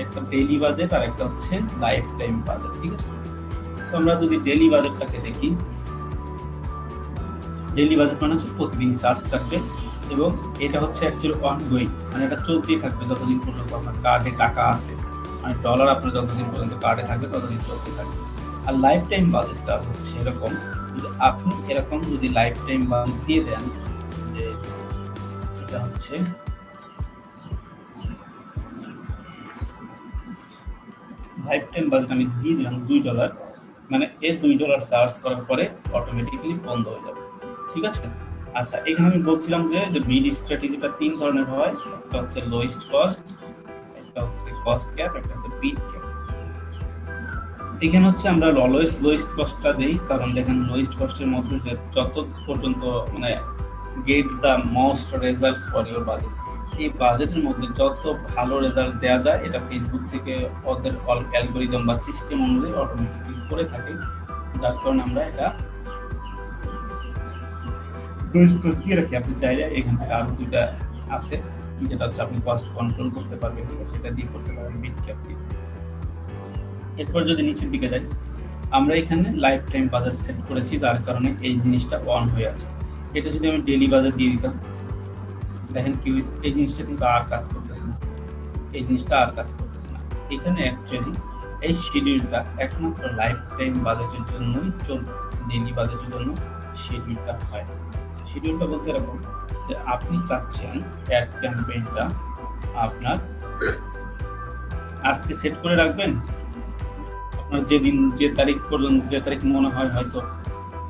একটা ডেইলি বাজেট আর একটা হচ্ছে লাইফ টাইম বাজেট, ঠিক আছে? তো আমরা যদি ডেইলি বাজেটটাকে দেখি, ডেইলি বাজেট মানে হচ্ছে প্রতিদিন চার্জ থাকবে এবং এটা হচ্ছে অ্যাকচুয়ালি অনগোয়িং, মানে এটা চলতেই থাকবে যতদিন পর্যন্ত আপনার কার্ডে টাকা আছে, মানে ডলার আপনার যতদিন পর্যন্ত কার্ডে থাকবে ততদিন চলতে থাকবে। আর লাইফ টাইম বাজেটটা হচ্ছে এরকম, যদি আপনি এরকম যদি লাইফ টাইম বাজেট দিয়ে দেন, যে এটা হচ্ছে লাইফ টাইম বাজেট আমি দিয়ে দিলাম $2, মানে এই $2 চার্জ করার পরে অটোমেটিক্যালি বন্ধ হয়ে যাবে, ঠিক আছে? আচ্ছা, এখানে আমি বলছিলাম যে বিড স্ট্র্যাটেজিটা তিন ধরনের হয়, একটা হচ্ছে লোয়েস্ট কস্ট, একটা হচ্ছে কস্ট ক্যাপ, একটা হচ্ছে বিড ক্যাপ। এখানে হচ্ছে আমরা অলওয়েজ লোয়েস্ট কস্টটা দেই, কারণ দেখেন লোয়েস্ট কস্টের মধ্যে যে যত পর্যন্ত মানে get the most results for your budget, এই বাজেটের মধ্যে যত ভালো রেজাল্ট দেওয়া যায় এটা ফেসবুক থেকে ওদের অ্যালগোরিদম বা সিস্টেম অনুযায়ী অটোমেটিকলি করে থাকে, যার কারণে আমরা এটা দিয়ে রাখি। আপনি চাইলে এখান থেকে আরো দুইটা আছে, যেটা হচ্ছে আপনি কস্ট কন্ট্রোল করতে পারবেন, ঠিক আছে? সেটা দিয়ে করতে পারবেন বিট ক্যাপ দিয়ে। এরপর যদি নিচের দিকে যাই, আমরা এখানে লাইফ টাইম বাজার সেট করেছি, যার কারণে এই জিনিসটা অন হয়ে আছে। এটা যদি আমি ডেইলি বাজার দিয়ে দিতাম, দেখেন কি এই জিনিসটা কিন্তু আর কাজ করতেছে না, এই জিনিসটা আর কাজ করতেছে না। এখানে অ্যাকচুয়ালি এই শিডিউলটা একমাত্র লাইফ টাইম বাজেটের জন্যই চলবে, ডেইলি বাজেটের জন্য শিডিউলটা হয়। শিডিউলটা বলতে এরকম যে আপনি চাচ্ছেন অ্যাড ক্যাম্পেইনটা আপনার আজকে সেট করে রাখবেন, আপনার যেদিন যে তারিখ পর্যন্ত, যে তারিখ মনে হয় হয়তো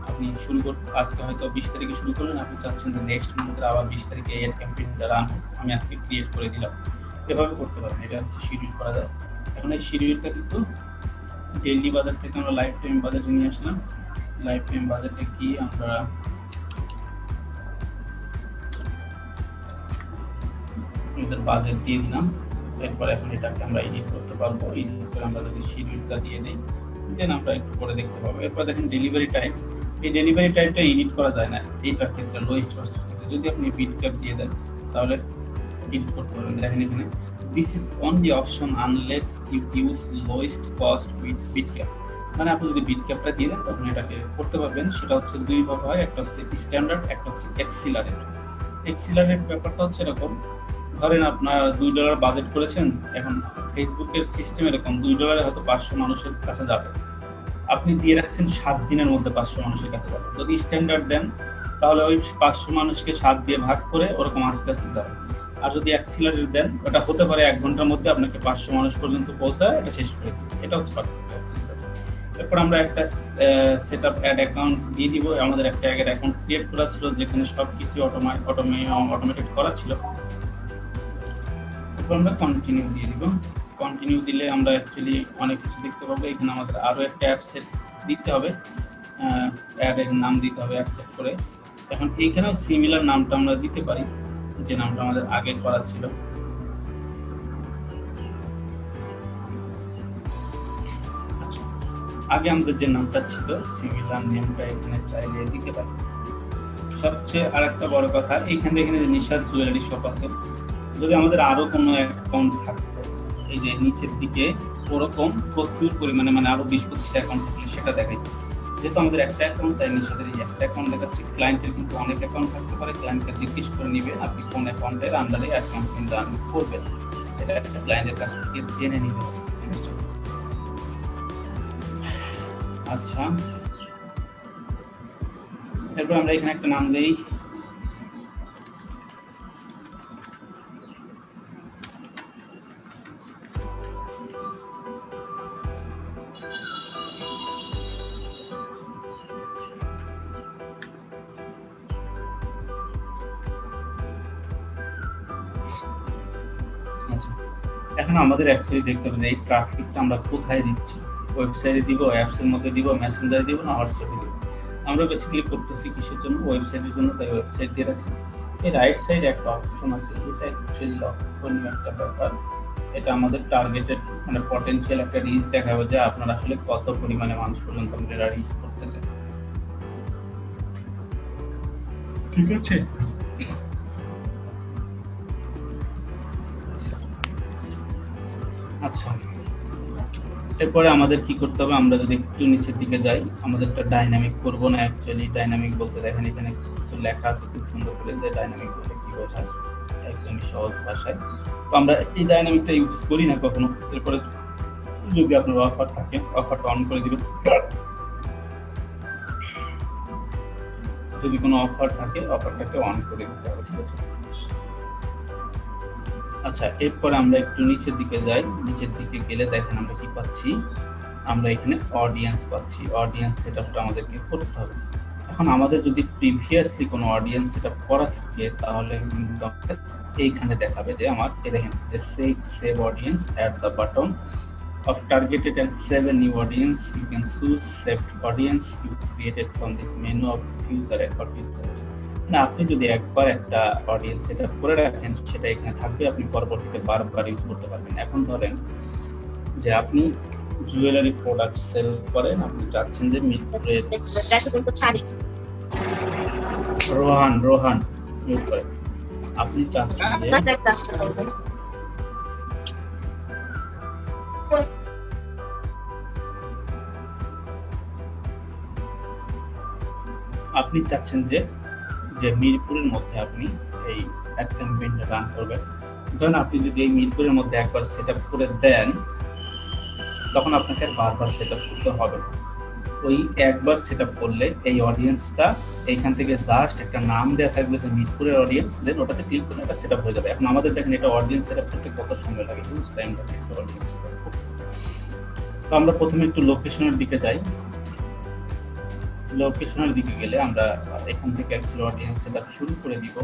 আপনি শুরু করতে, আজকে হয়তো 20 তারিখে শুরু করলেন, আপনি চাচ্ছেন যে নেক্সট মান্থের আবার 20 তারিখে এই ক্যাম্পেইনটা রান আমি আজকে ক্রিয়েট করে দিলাম, এভাবে করতে পারেন। এটা হচ্ছে শিডিউল করা যায়। এখন এই শিডিউলটা কিন্তু ডেইলি বাজার থেকে আমরা লাইফ টাইম বাজেটে নিয়ে আসলাম। লাইফ টাইম বাজেটে গিয়ে আমরা আমাদের বাজেট দিয়ে দিলাম। এরপর এখন এটাকে আমরা এডিট করতে পারবো, এডিট করে আমরা যদি শিডিউলটা দিয়ে দিই, দেন আমরা একটু পরে দেখতে পাবো। এরপর দেখেন ডেলিভারি টাইম, এই ডেলিভারি টাইমটা এডিট করা যায় না এইটার ক্ষেত্রে, লোয়েস্ট কস্টের ক্ষেত্রে। যদি আপনি বিট ক্যাপ দিয়ে দেন তাহলে এডিট করতে পারবেন। দেখেন এখানে this is only option unless you use lowest cost with bit cap, মানে আপনি যদি বিট ক্যাপটা দিয়ে দেন তখন এটাকে করতে পারবেন। সেটা হচ্ছে দুই ভাগ হয়, একটা হচ্ছে স্ট্যান্ডার্ড, একটা হচ্ছে এক্সিলারেট। এক্সিলারেট ব্যাপারটা হচ্ছে এরকম, ধরেন আপনার $2 বাজেট করেছেন, এখন ফেসবুকের সিস্টেম এরকম $2 হয়তো 500 মানুষের কাছে যাবে, আপনি দিয়ে রাখছেন 7 দিনের মধ্যে 500 মানুষের কাছে যাবে। যদি স্ট্যান্ডার্ড দেন তাহলে ওই 500 মানুষকে 7 দিয়ে ভাগ করে ওরকম আস্তে আস্তে যাবে। আর যদি অ্যাক্সিলারেট দেন ওটা হতে পারে 1 ঘন্টার মধ্যে আপনাকে 500 মানুষ পর্যন্ত পৌঁছায় এটা শেষ করে দিবে। এটা হচ্ছে পার্থক্য। এরপর আমরা একটা সেটআপ অ্যাড অ্যাকাউন্ট দিয়ে দিব। আমাদের একটা অ্যাকাউন্ট ক্রিয়েট করা ছিল যেখানে সব কিছু অটোমেটেড করা ছিল। এরপর আমরা কন্টিনিউ দিয়ে দিব। কন্টিনিউ দিলে আমরা অ্যাকচুয়ালি অনেক কিছু দেখতে পাবো। এখানে আমাদের আরও একটা অ্যাড সেট দিতে হবে, অ্যাডের নাম দিতে হবে অ্যাড সেট করে। এখন এইখানেও সিমিলার নামটা আমরা দিতে পারি, যে নামটা আমাদের আগে করা ছিল। আগে আমাদের যে নামটা ছিল সিমিলার নেমটা এখানে চাইলে দিতে পারি। সবচেয়ে আরেকটা বড় কথা, এখানে নিশাদ জুয়েলারি শপ আছে, যদি আমাদের আরো কোনো অ্যাকাউন্ট থাকতো, এই যে নিচের দিকে ওরকম প্রচুর পরিমাণে, মানে আরো 20-25টা অ্যাকাউন্ট থাকলে সেটা দেখাই। যেহেতু আমাদের একটা অ্যাকাউন্ট, তাই নিশাদের এই একটা অ্যাকাউন্ট দেখাচ্ছি। ক্লায়েন্টের কিন্তু অনেক অ্যাকাউন্ট থাকতে পারে, ক্লায়েন্টকে জিজ্ঞেস করে নিবে আপনি কোন অ্যাকাউন্টের আন্ডারে অ্যাড ক্যাম্পেইন রান করবেন, এটা একটা ক্লায়েন্টের কাছ থেকে জেনে নিতে হবে। আচ্ছা, এরপর আমরা এখানে একটা নাম দেই, এখন আমাদের অ্যাকচুয়ালি দেখতে হবে এই ট্রাফিকটা আমরা কোথায় দিচ্ছি, ওয়েবসাইটে দিব, অ্যাপসের মধ্যে দিব, মেসেঞ্জারে দিব না হোয়াটসঅ্যাপে দিব। আমরা বেসিক্যালি করতেছি কিসের জন্য, ওয়েবসাইটের জন্য, তাই ওয়েবসাইট দিয়ে রাখছি। এই রাইট সাইডে একটা অপশন আছে, এটা অ্যাকচুয়ালি লক্ষণীয় একটা ব্যাপার। এটা আমাদের টার্গেটেড মানে পটেনশিয়াল একটা রিচ দেখাবে যে আপনারা আসলে কত পরিমাণে মানুষ পর্যন্ত আপনারা রিচ করতেছেন, ঠিক আছে? আচ্ছা, এরপরে আমাদের কি করতে হবে, আমরা যদি একটু নিচের দিকে যাই, আমাদের একটা ডাইনামিক করব না অ্যাকচুয়ালি। ডাইনামিক বলতে দেখেন এখানে কিছু লেখা আছে খুব সুন্দর করে, যে ডাইনামিক বলতে কি বোঝায় একদমই সহজ ভাষায়। তো আমরা এই ডাইনামিকটা ইউজ করি না কখনো। এরপরে যদি আপনার অফার থাকে, অফারটা অন করে দিবেন। যদি কোনো অফার থাকে, অফারটাকে অন করে দিতে হবে, ঠিক আছে। আচ্ছা, এরপরে আমরা একটু নিচের দিকে যাই। নিচের দিকে গেলে দেখেন আমরা কি পাচ্ছি, আমরা এখানে অডিয়েন্স পাচ্ছি। অডিয়েন্স সেটআপটা আমাদেরকে করতে হবে। এখন আমাদের যদি প্রিভিয়াসলি কোনো অডিয়েন্স সেটআপ করা থাকে, তাহলে কিন্তু এইখানে দেখাবে যে আমার এই দেখেন যে save audience at the button of targeted and 7 new audience. You can choose saved audience you created from this menu of user and for visitors. না, আপনি যদি একবার একটা অডিয়েন্স সেট আপ করে রাখেন, সেটা এখানে থাকবে, আপনি পরবর্তীতে বারবার ইউজ করতে পারবেন। এখন ধরেন যে আপনি জুয়েলারি প্রোডাক্ট সেল করেন, আপনি চাচ্ছেন যে মিরপুরের রোহান মিউট করেন, আপনি চাচ্ছেন যে আপনি চাচ্ছেন যে যে মিরপুরের মধ্যে আপনি এই অ্যাড ক্যাম্পেইনটা রান করবেন। ধরেন আপনি যদি এই মিরপুরের মধ্যে একবার সেট আপ করে দেন, তখন আপনাকে আর বারবার সেট আপ করতে হবে না। ওই একবার সেট আপ করলে এই অডিয়েন্সটা এইখান থেকে জাস্ট একটা নাম দেওয়া থাকবে যে মিরপুরের অডিয়েন্স, দেন ওটাতে ক্লিক করলে এটা সেট আপ হয়ে যাবে। এখন আমাদের দেখেন এটা অডিয়েন্স সেট আপ করতে কত সময় লাগে, হিউজ টাইম লাগে একটা অডিয়েন্স সেট আপ করতে। তো আমরা প্রথমে একটু লোকেশনের দিকে যাই। লোকেশনের দিকে গেলে আমরা এখান থেকে অ্যাকচুয়ালি অডিয়েন্স সেটআপ শুরু করে দিব।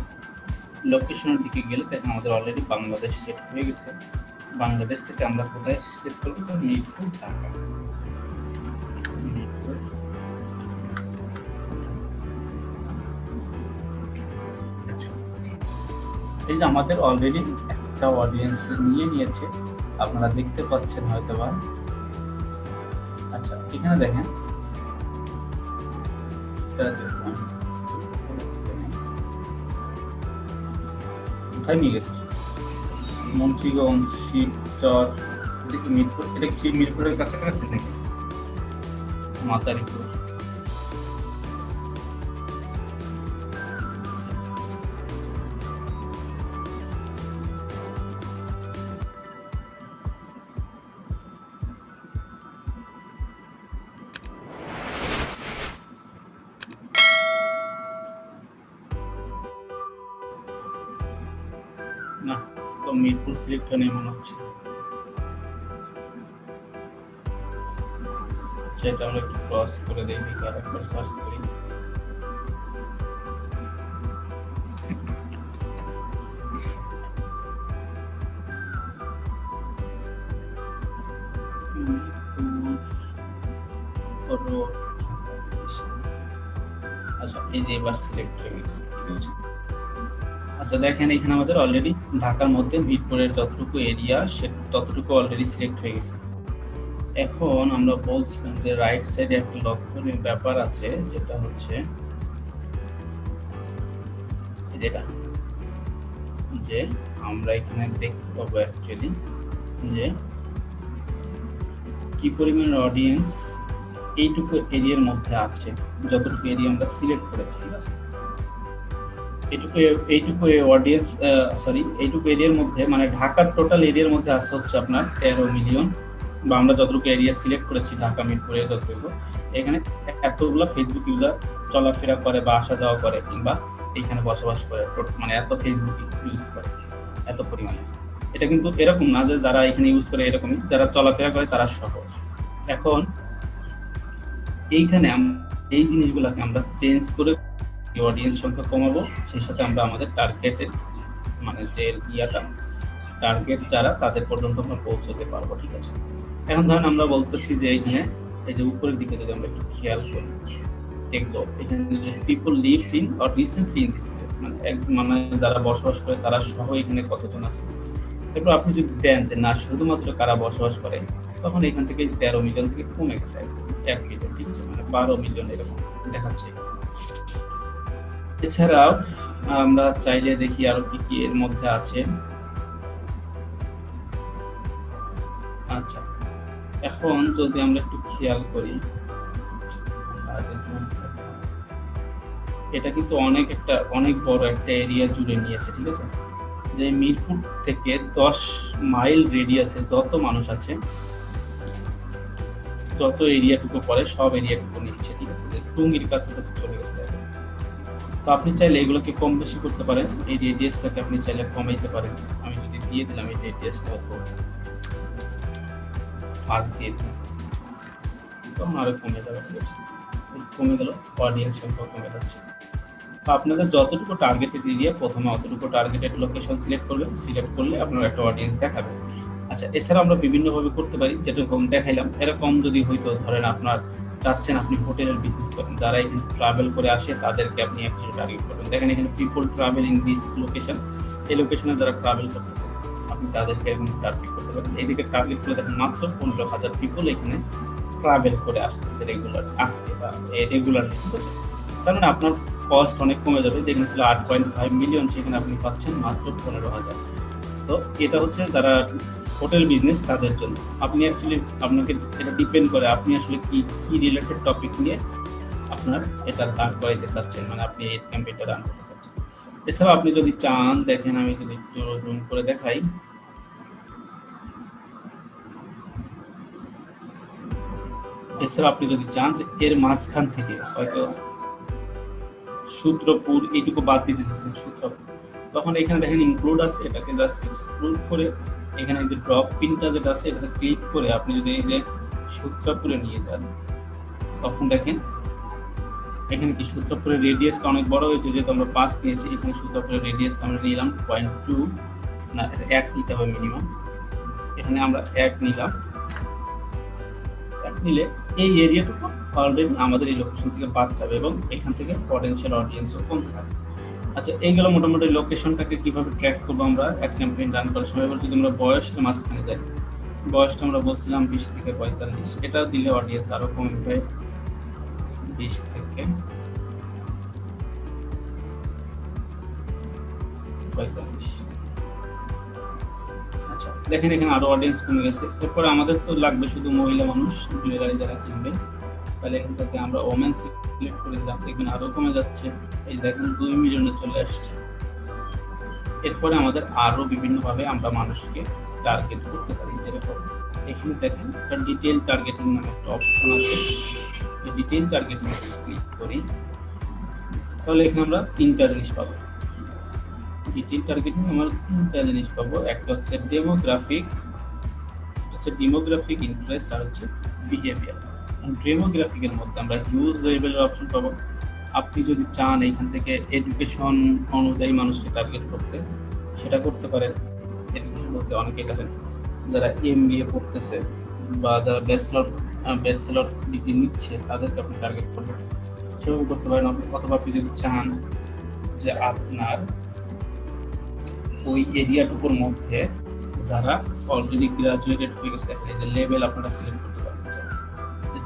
লোকেশনের দিকে গেলে দেখেন আমাদের অলরেডি বাংলাদেশ সেট হয়ে গেছে। বাংলাদেশ থেকে আমরা কোথায় সেট করব, মিরপুর, ঢাকা। মিরপুর, আচ্ছা, এই যে আমাদের অলরেডি একটা অডিয়েন্স নিয়ে নিয়েছে, আপনারা দেখতে পাচ্ছেন হয়তো বা। আচ্ছা, এখানে দেখেন কোথায় নিয়ে গেছে, মুন্সিগঞ্জ, শিবচর, মিরপুর। এটা কি মিরপুরের কাছাকাছি নাকি মাদারীপুর? না, তো মিরপুর সিলেক্ট হয় মনে হচ্ছে। সেটা আমরা একটু ক্রস করে দেখি, আরেকবার সার্চ করি। আচ্ছা, এই যে এবার সিলেক্ট হয়ে গেছে, ঠিক আছে। আচ্ছা, দেখেন এখানে আমাদের অলরেডি ঢাকার মধ্যে মিরপুরের যতটুকু এরিয়া সে ততটুকু অলরেডি সিলেক্ট হয়ে গেছে। এখন আমরা বলছিলাম যে রাইট সাইডে একটা লক্ষণীয় ব্যাপার আছে, যেটা হচ্ছে যেটা যে আমরা এখানে দেখতে পাবো অ্যাকচুয়ালি যে কি পরিমাণ অডিয়েন্স এইটুকু এরিয়ার মধ্যে আছে, যতটুকু এরিয়া আমরা সিলেক্ট করেছি, ঠিক আছে। এইটুকু অডিয়েন্স এইটুকু এরিয়ার মধ্যে, মানে ঢাকার টোটাল এরিয়ার মধ্যে আছে হচ্ছে আপনার 13 মিলিয়ন, বা আমরা যতটুকু এরিয়া সিলেক্ট করেছি ঢাকা মিরপুরে যতটুকু, এখানে এতগুলো ফেসবুক ইউজার চলাফেরা করে বা আসা যাওয়া করে, কিংবা এখানে বসবাস করে, মানে এত ফেসবুক ইউজ করে এত পরিমাণে। এটা কিন্তু এরকম না যে যারা এখানে ইউজ করে এরকমই, যারা চলাফেরা করে তারা সহ। এখন এইখানে এই জিনিসগুলোকে আমরা চেঞ্জ করে অডিয়েন্স সংখ্যা কমাবো, সেই সাথে আমরা আমাদের টার্গেটের মানে যে টার্গেট যারা, তাদের পর্যন্ত আমরা পৌঁছতে পারবো, ঠিক আছে। এখন ধরেন আমরা বলতেছি যে এইখানে এই যে উপরের দিকে যদি আমরা একটু খেয়াল করি, দেখবো এখানে যে people lives in or recently in this place, মানে যারা বসবাস করে তারা সহ এখানে কতজন আছে। এরপর আপনি যদি দেন যে না শুধুমাত্র কারা বসবাস করে, তখন এখান থেকে 13 মিলিয়ন থেকে কমে গেছে 1 মিলিয়ন, ঠিক আছে, মানে 12 মিলিয়ন এরকম দেখাচ্ছে। এছাড়াও আমরা চাইলে দেখি আরো কি কি এর মধ্যে আছে। আচ্ছা, এখন যদি আমরা একটু খেয়াল করি, এটা কিন্তু অনেক বড় একটা এরিয়া জুড়ে নিয়েছে, ঠিক আছে? যে মিরপুর থেকে 10 মাইল রেডিয়াসে যত মানুষ আছে, যত এরিয়াটুকু পড়ে সব এরিয়াটুকু নিচ্ছে, ঠিক আছে? যে টুঙ্গির কাছাকাছি চলে গেছে। তো আপনি চাইলে এগুলোকে কম বেশি করতে পারেন, এই রেডিয়াসটাকে আপনি চাইলে কমাইতে পারেন। আমি যদি দিয়ে দিলাম এই রেডিয়াসটা অত 5 দিয়ে দিলাম, তখন আরো কমে যাবে, ঠিক আছে? কমে গেল, অডিয়েন্স সংখ্যা কমে যাচ্ছে। তো আপনাদের যতটুকু টার্গেটেড এরিয়া, প্রথমে অতটুকু টার্গেটেড লোকেশন সিলেক্ট করবেন, সিলেক্ট করলে আপনার একটা অডিয়েন্স দেখাবে। আচ্ছা, এছাড়া আমরা বিভিন্নভাবে করতে পারি, যেরকম দেখাইলাম। এরকম যদি হইতো, ধরেন আপনার চাচ্ছেন আপনি হোটেলের বিজনেস করেন, যারা এখানে ট্রাভেল করে আসে তাদেরকে আপনি অ্যাকচুয়ালি টার্গেট করবেন। দেখেন এখানে people travel in this location, এই লোকেশনে যারা ট্রাভেল করতেছে আপনি তাদেরকে এরকম টার্গেট করতে পারেন। এইদিকে টার্গেট করে দেখেন মাত্র 15,000 পিপল এখানে ট্রাভেল করে আসতেছে রেগুলার, আজকে বা রেগুলার, ঠিক আছে? তার মানে আপনার কস্ট অনেক কমে যাবে, যেখানে ছিল 8.5 মিলিয়ন সেখানে আপনি পাচ্ছেন মাত্র 15,000। তো এটা হচ্ছে যারা হোটেল বিজনেস তাদের জন্য। আপনি অ্যাকচুয়ালি, আপনাকে এটা ডিপেন্ড করে আপনি আসলে কি রিলেটেড টপিক নিয়ে আপনার এটা দাঁড় করাইতে চাচ্ছেন, মানে আপনি এই ক্যাম্পেইনটা রান করতে চাচ্ছেন। এছাড়া আপনি যদি চান, দেখেন আমি যদি একটু জুম করে দেখাই, এছাড়া আপনি যদি চান যে এর মাঝখান থেকে হয়তো সূত্রপুর এইটুকু বাদ দিতে চাচ্ছেন, সূত্রপুর, তখন এখানে দেখেন ইনক্লুড আছে, এটাকে জাস্ট এক্সক্লুড করে এখানে যে ড্রপ পিনটা যেটা আছে এটাতে ক্লিক করে আপনি যদি এই যে সূত্রপুরে নিয়ে যান, তখন দেখেন এখানে কি সূত্রপুরের রেডিয়াসটা অনেক বড় হয়েছে, যেহেতু আমরা 5 নিয়েছি। এখানে সূত্রপুরের রেডিয়াসটা আমরা নিলাম 0.2, না 1 নিতে হবে মিনিমাম। এখানে আমরা 1 নিলাম, 1 নিলে এই এরিয়াটুকু অলরেডি আমাদের এই লোকেশন থেকে বাদ যাবে এবং এখান থেকে পটেনশিয়াল অডিয়েন্সও কমতে থাকবে। আচ্ছা, এইগুলো মোটামুটি লোকেশনটাকে কিভাবে ট্র্যাক করবো আমরা এক ক্যাম্পেইন রান করার সময়। এবার যদি আমরা বয়সের মাঝখানে যাই, বয়সটা আমরা বলছিলাম 20 থেকে 45, এটা দিলে অডিয়েন্স আরো কমবে 20 থেকে 45। আচ্ছা, দেখেন এখানে আরো অডিয়েন্স কমে গেছে। এরপরে আমাদের তো লাগবে শুধু মহিলা মানুষ, জুয়েলারি যারা কিনবে, তাহলে এখান থেকে আমরা ওমেন সিলেক্ট করে দিলাম, দেখবেন আরো কমে যাচ্ছে। এই দেখেন 2 মিলিয়নে চলে আসছে। এরপরে আমাদের আরো বিভিন্নভাবে আমরা মানুষকে টার্গেট করতে পারি, যেরকম এখানে দেখেন একটা ডিটেইল টার্গেটিং নামে একটা অপশন আছে। এই ডিটেইল টার্গেটিং ক্লিক করি, তাহলে এখানে আমরা 3টা জিনিস পাবো। ডিটেইল টার্গেটিং আমরা 3টা জিনিস পাবো, একটা হচ্ছে ডেমোগ্রাফিক, ইন্টারেস্ট, আর হচ্ছে বিহেভিয়ার। ডেমোগ্রাফিকের মধ্যে আমরা হিউজ ভেরিয়েবলের অপশন পাবো। আপনি যদি চান এখান থেকে এডুকেশন অনুযায়ী মানুষকে টার্গেট করতে, সেটা করতে পারেন। এডুকেশন বলতে অনেকেই দেখেন যারা এমবিএ পড়তেছে বা যারা ব্যাচেলর ডিগ্রি নিচ্ছে তাদেরকে আপনি টার্গেট করবেন, সেভাবে করতে পারেন। অথবা আপনি যদি চান যে আপনার ওই এরিয়াটুকুর মধ্যে যারা অলরেডি গ্রাজুয়েটেড হয়ে গেছে, এই যে লেভেল আপনারা সিলেক্ট করতে পারেন,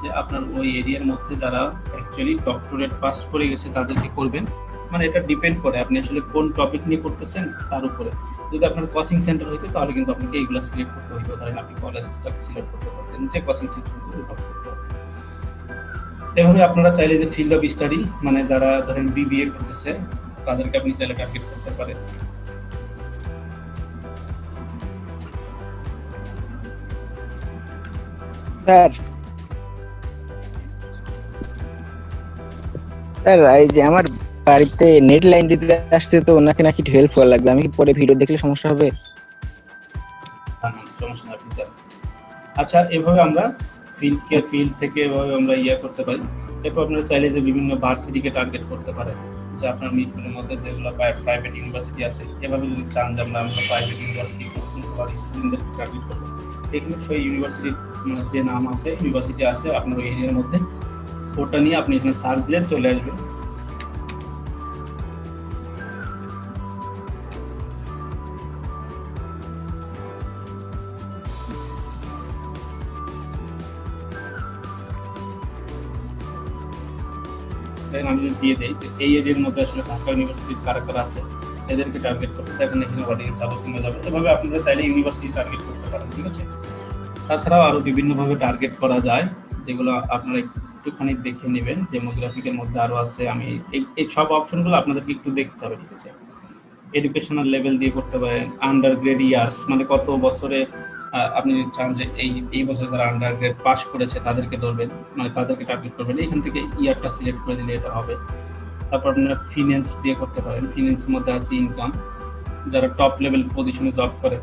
যে আপনার ওই এরিয়ার মধ্যে যারা অ্যাকচুয়ালি ডক্টরেট পাস করে গেছে তাদেরকে করবেন। মানে এটা ডিপেন্ড করে আপনি আসলে কোন টপিক নিয়ে করতেছেন তার উপরে। যদি আপনার কোচিং সেন্টার হইতো তাহলে কিন্তু আপনাকে এইগুলো সিলেক্ট করতে হইতো, ধরেন আপনি কলেজটাকে সিলেক্ট করতে পারতেন যে কোচিং সেন্টার হইতো ওইভাবে করতে হবে। এভাবে আপনারা চাইলে যে ফিল্ড অফ স্টাডি, মানে যারা ধরেন বিবিএ করতেছে তাদেরকে আপনি চাইলে টার্গেট করতে পারেন। স্যার স্যার এই যে আমার বাড়িতে নেট লাইন দিতে আসতে, তো ওনাকে নাকি একটু হেল্প করা লাগবে। আমি কি পরে ভিডিও দেখলে সমস্যা হবে? সমস্যা না, আপনি যান। আচ্ছা, এভাবে আমরা ফিল্ড থেকে এভাবে আমরা করতে পারি। এরপর আপনারা চাইলে যে বিভিন্ন ভার্সিটিকে টার্গেট করতে পারেন, যে আপনার মিরপুরের মধ্যে যেগুলো প্রাইভেট ইউনিভার্সিটি আছে, এভাবে যদি চান যে আমরা প্রাইভেট ইউনিভার্সিটি স্টুডেন্টদের টার্গেট করবো, এখানে সেই ইউনিভার্সিটির যে নাম আছে, ইউনিভার্সিটি আছে আপনার ওই এরিয়ার মধ্যে, ওটা নিয়ে আপনি এখানে সার্চ দিলে চলে আসবে। আমি যদি দিয়ে দিই যে এই এরিয়ার মধ্যে আসলে ঢাকা ইউনিভার্সিটির কারা কারা আছে এদেরকে টার্গেট করতে, দেখেন এখানে অডিয়েন্স আরো কমে যাবে। এভাবে আপনারা চাইলে ইউনিভার্সিটি টার্গেট করতে পারেন, ঠিক আছে? তাছাড়াও আরো বিভিন্নভাবে টার্গেট করা যায়, যেগুলো আপনারা একটুখানি দেখে নেবেন। ডেমোগ্রাফিকের মধ্যে আরো আছে, আমি এই সব অপশনগুলো আপনাদেরকে একটু দেখতে হবে, ঠিক আছে। এডুকেশনাল লেভেল দিয়ে করতে পারেন, আন্ডার গ্রেড ইয়ার্স মানে কত বছরে আপনি চান যে এই বছর যারা আন্ডার গ্রেড পাস করেছে তাদেরকে ধরবেন, মানে তাদেরকে টার্গেট করবেন, এখান থেকে ইয়ারটা সিলেক্ট করে দিলে এটা হবে। তারপর আপনারা ফিন্যান্স দিয়ে করতে পারেন, ফিন্যান্সের মধ্যে আছে ইনকাম, যারা টপ লেভেল পজিশনে জব করে,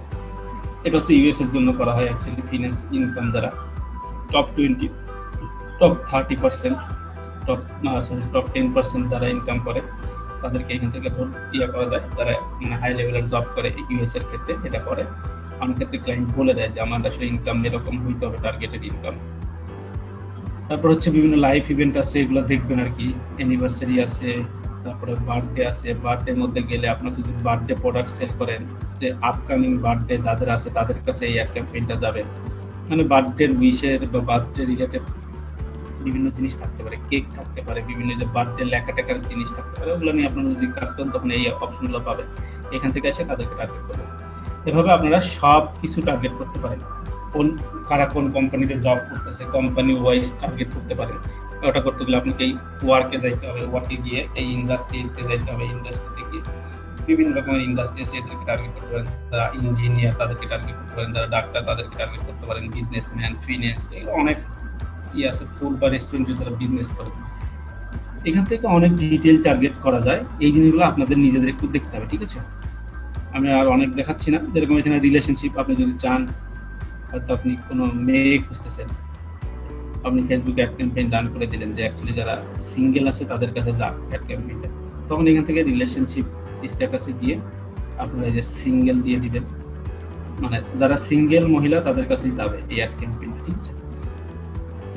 এটা হচ্ছে ইউএস এর জন্য করা হয় অ্যাকচুয়ালি। ফিন্যান্স ইনকাম যারা টপ 20, টপ 30%, টপ 10% যারা ইনকাম করে তাদেরকে এখান থেকে ইয়ে করা যায়, যারা মানে হাই লেভেলের জব করে ইউএস এর ক্ষেত্রে এটা করে। আমার ক্ষেত্রে ক্লায়েন্ট বলে দেয় যে আমার আসলে ইনকাম এরকম হইতে হবে, টার্গেটেড ইনকাম। তারপর হচ্ছে বিভিন্ন লাইফ ইভেন্ট আছে, এগুলো দেখবেন আর কি, অ্যানিভার্সারি আছে, তারপরে বার্থডে আছে। বার্থডের মধ্যে গেলে আপনার যদি বার্থডে প্রোডাক্ট সেল করেন, যে আপকামিং বার্থডে যাদের আছে তাদের কাছে এই অ্যাড ক্যাম্পেইনটা যাবে। মানে বার্থডের উইশের বা বার্থডে রিলেটেড বিভিন্ন জিনিস থাকতে পারে, কেক থাকতে পারে, বিভিন্ন যে বার্থডে লেখা টেকার জিনিস থাকতে পারে, ওগুলো নিয়ে আপনারা যদি কাজ করেন তখন এই অপশনগুলো পাবেন, এখান থেকে এসে তাদেরকে টার্গেট করবেন। এভাবে আপনারা সব কিছু টার্গেট করতে পারেন। কারা কোন কোম্পানিতে জব করতেছে, কোম্পানি ওয়াইজ টার্গেট করতে পারেন। ওটা করতে গেলে আপনাকে এই ওয়ার্কে যাইতে হবে, ওয়ার্কে গিয়ে এই ইন্ডাস্ট্রিতে যাইতে হবে, ইন্ডাস্ট্রিতে গিয়ে বিভিন্ন রকমের ইন্ডাস্ট্রি আছে, এদেরকে টার্গেট করতে পারেন। যারা ইঞ্জিনিয়ার তাদেরকে টার্গেট করতে পারেন, যারা ডাক্তার তাদেরকে টার্গেট করতে পারেন, বিজনেসম্যান, ফিন্যান্স, অনেক আছে, ফুড বা রেস্টুরেন্টে যারা বিজনেস করে, এখান থেকে অনেক ডিটেল টার্গেট করা যায়। এই জিনিসগুলো আপনাদের নিজেদের একটু দেখতে হবে, ঠিক আছে। আমি আর অনেক দেখাচ্ছি না। যেরকম এখানে রিলেশনশিপ, আপনি যদি চান, হয়তো আপনি কোনো মেয়ে খুঁজতেছেন, আপনি ফেসবুকে অ্যাড ক্যাম্পেইন রান করে দিলেন যে অ্যাকচুয়ালি যারা সিঙ্গেল আছে তাদের কাছে যাক অ্যাড ক্যাম্পেইনটা, তখন এখান থেকে রিলেশনশিপ স্ট্যাটাসে দিয়ে আপনারা যে সিঙ্গেল দিয়ে দিবেন, মানে যারা সিঙ্গেল মহিলা তাদের কাছেই যাবে এই অ্যাড ক্যাম্পেইনটা, ঠিক আছে।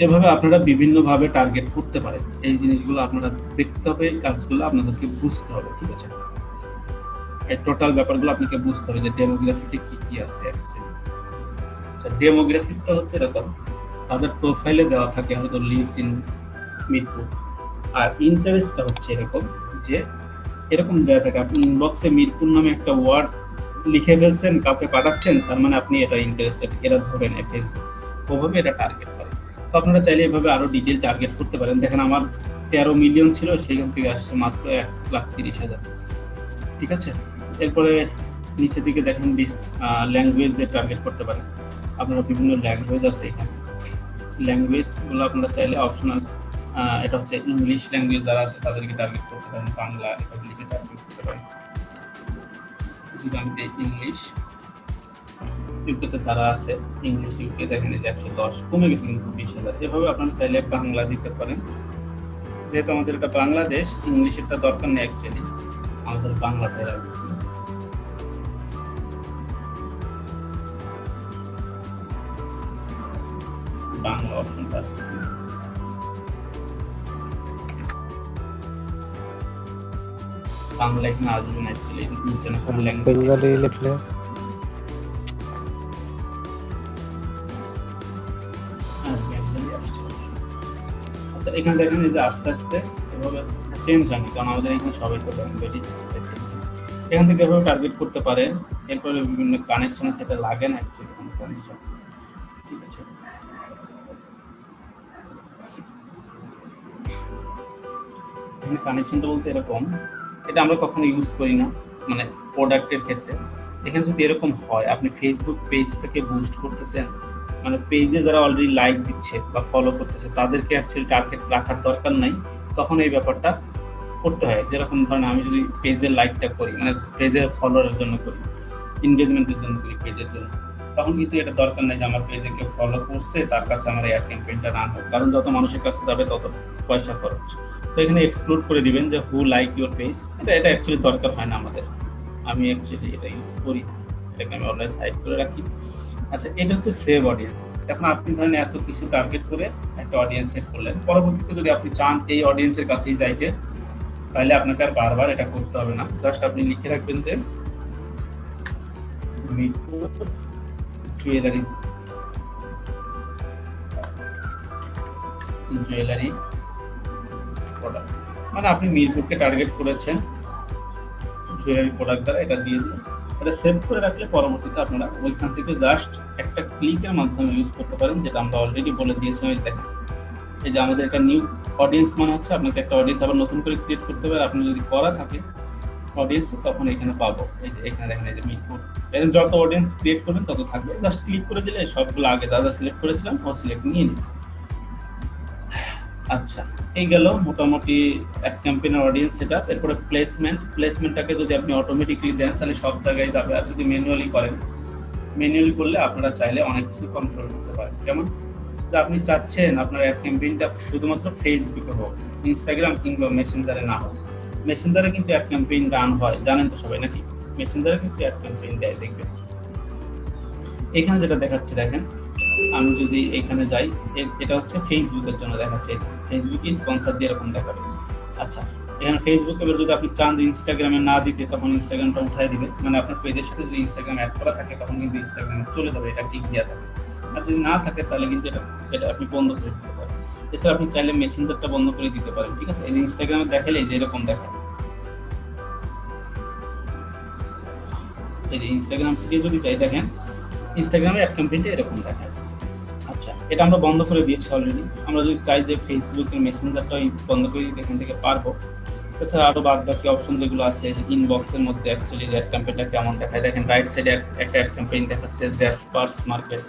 এভাবে আপনারা বিভিন্নভাবে টার্গেট করতে পারেন। এই জিনিসগুলো আপনারা দেখতে হবে, এই কাজগুলো আপনাদেরকে বুঝতে হবে, ঠিক আছে। এই টোটাল ব্যাপারগুলো আপনাকে বুঝতে হবে যে ডেমোগ্রাফিতে কি কি আছে অ্যাকচুয়ালি। ডেমোগ্রাফিকটা হচ্ছে এরকম, তাদের প্রোফাইলে দেওয়া থাকে হয়তো লিভস ইন মিরপুর, আর ইন্টারেস্টটা হচ্ছে এরকম যে এরকম দেওয়া থাকে, আপনি ইনবক্সে মিরপুর নামে একটা ওয়ার্ড লিখে ফেলছেন, কাউকে পাঠাচ্ছেন, তার মানে আপনি এটা ইন্টারেস্টেড, এরা ধরে নেয় ফেসবুক, ওভাবে এটা টার্গেট করে। তো আপনারা চাইলে এভাবে আরো ডিটেল টার্গেট করতে পারেন। দেখেন আমার 13 মিলিয়ন ছিল, সেইখান থেকে আসছে মাত্র 1,30,000, ঠিক আছে। এরপরে নিচের দিকে দেখেন ল্যাঙ্গুয়েজ দিয়ে টার্গেট করতে পারেন। আপনারা বিভিন্ন ল্যাঙ্গুয়েজ আছে এখানে, ল্যাঙ্গুয়েজগুলো আপনারা চাইলে অপশনাল, এটা হচ্ছে ইংলিশ ল্যাঙ্গুয়েজ যারা আছে তাদেরকে টার্গেট করতে পারেন, বাংলা এভাবে লিখে টার্গেট করতে পারেন। যদি আমি ইংলিশ ইউকেতে যারা আছে, ইংলিশ ইউকে দেখেন যে 110 কমে গেছে কিন্তু 20,000। এভাবে আপনারা চাইলে বাংলা দিতে পারেন, যেহেতু আমাদের এটা বাংলাদেশ, ইংলিশেরটা দরকার নেই অ্যাকচুয়ালি, আমাদের বাংলাতে রাখবে। বাংলা অপশনটা আছে, বাংলা এখানে আসবে না অ্যাকচুয়ালি, ইন্টারন্যাশনাল ল্যাঙ্গুয়েজ লিখলে আচ্ছা। এখানে দেখেন যে আস্তে আস্তে এভাবে চেঞ্জ হয় না, কারণ আমাদের এখানে সবাই তো ল্যাঙ্গুয়েজই, এখান থেকে এভাবে টার্গেট করতে পারেন। এরপরে বিভিন্ন কানেকশন আছে, এটা লাগে না অ্যাকচুয়ালি কোনো কানেকশন, ঠিক আছে। এখানে কানেকশনটা বলতে এরকম, এটা আমরা কখনো ইউজ করি না মানে প্রোডাক্টের ক্ষেত্রে। এখানে যদি এরকম হয়, আপনি ফেসবুক পেজটাকে বুস্ট করতেছেন, মানে পেজে যারা অলরেডি লাইক দিচ্ছে বা ফলো করতেছে তাদেরকে অ্যাকচুয়ালি টার্গেট রাখার দরকার নাই, তখন এই ব্যাপারটা করতে হয়। যেরকম ধরেন আমি যদি পেজের লাইকটা করি, মানে পেজের ফলোয়ারের জন্য করি, এনগেজমেন্টের জন্য করি পেজের জন্য, তখন কিন্তু এটা দরকার নেই যে আমার পেজে কেউ ফলো করছে তার কাছে আমার অ্যাড ক্যাম্পেইনটা রান হোক, কারণ যত মানুষের কাছে যাবে তত পয়সা খরচ। তো এখানে এক্সক্লুড করে দিবেন যে হু লাইক ইউর পেজ, এটা অ্যাকচুয়ালি দরকার হয় না আমাদের, আমি অ্যাকচুয়ালি এটা ইউজ করি, এটাকে আমি অলরেডি সাইড করে রাখি। আচ্ছা, এটা হচ্ছে সেভ অডিয়েন্স। এখন আপনি ধরেন এত কিছু টার্গেট করে একটা অডিয়েন্স সেট করলেন, পরবর্তীতে যদি আপনি চান এই অডিয়েন্সের কাছেই যাইতে, তাহলে আপনাকে আর বারবার এটা করতে হবে না, জাস্ট আপনি লিখে রাখবেন যে মিরপুর জুয়েলারি প্রোডাক্ট, মানে আপনি মিরপুরকে টার্গেট করেছেন জুয়েলারি প্রোডাক্ট দ্বারা, এটা দিয়ে দিন এটা সেভ করে রাখলে পরবর্তীতে আপনারা ওইখান থেকে জাস্ট একটা ক্লিকের মাধ্যমে ইউজ করতে পারেন, যেটা আমরা অলরেডি বলে দিয়েছি। আমি দেখেন এই যে আমাদের একটা নিউ অডিয়েন্স মানে হচ্ছে আপনাকে একটা অডিয়েন্স আবার নতুন করে ক্রিয়েট করতে হবে। আপনি যদি করা থাকে অডিয়েন্স তখন এখানে পাবো, এই যে এখানে দেখেন এই যে মিটফুট, এর যত অডিয়েন্স ক্রিয়েট করবেন তত থাকবে। জাস্ট ক্লিক করে দিলে সবগুলো আগে যা যা সিলেক্ট করেছিলাম ও সিলেক্ট নিয়ে নিন। আচ্ছা, এই গেল মোটামুটি এক ক্যাম্পেইনের অডিয়েন্স সেটআপ। এরপরে প্লেসমেন্টটাকে যদি আপনি অটোমেটিকলি দেন তাহলে সব জায়গায় যাবে, আর যদি ম্যানুয়ালি করেন, ম্যানুয়ালি করলে আপনারা চাইলে অনেক কিছু কন্ট্রোল করতে পারেন। যেমন যে আপনি চাচ্ছেন আপনার অ্যাড ক্যাম্পেইনটা শুধুমাত্র ফেসবুকে হোক, ইনস্টাগ্রাম কিংবা মেসেঞ্জারে না হোক। মেসেঞ্জারে কিন্তু অ্যাড ক্যাম্পেইন রান হয়, জানেন তো সবাই নাকি? মেসেঞ্জারে কিন্তু অ্যাড ক্যাম্পেইন দেয়, দেখবেন এখানে যেটা দেখাচ্ছে দেখেন। আমি যদি এখানে যাই, এটা হচ্ছে ফেসবুকের জন্য দেখাচ্ছে, ফেসবুকে স্পন্সর দিয়ে এরকম দেখাবে। আচ্ছা, এখানে ফেসবুকে যদি আপনি চান যে ইনস্টাগ্রামে না দিতে, তখন ইনস্টাগ্রামটা উঠাই দিবে, মানে আপনার পেজের সাথে যদি ইনস্টাগ্রাম অ্যাড করা থাকে তখন কিন্তু ইনস্টাগ্রামে চলে যাবে, এটা টিক দেওয়া থাকে। আর যদি না থাকে তাহলে কিন্তু এটা আপনি বন্ধ করে দিতে পারেন। এছাড়া আপনি চাইলে মেসেঞ্জারটা বন্ধ করে দিতে পারেন, ঠিক আছে? এই যে ইনস্টাগ্রামে দেখালে যে এরকম দেখায়, এই যে ইনস্টাগ্রাম থেকে যদি চাই দেখেন ইনস্টাগ্রামে অ্যাড ক্যাম্পেইনটা এরকম দেখায়। আচ্ছা, এটা আমরা বন্ধ করে দিয়েছি অলরেডি। আমরা যদি চাই যে ফেসবুকের মেসেঞ্জারটাই বন্ধ করে দিতে এখান থেকে পারবো। এছাড়া আরো বাদ বাকি অপশন যেগুলো আছে, ইনবক্সের মধ্যে অ্যাকচুয়ালি অ্যাড ক্যাম্পেইনটা কেমন দেখায় দেখেন, রাইট সাইডে একটা অ্যাড ক্যাম্পেইন দেখাচ্ছে জ্যাসপারস মার্কেট।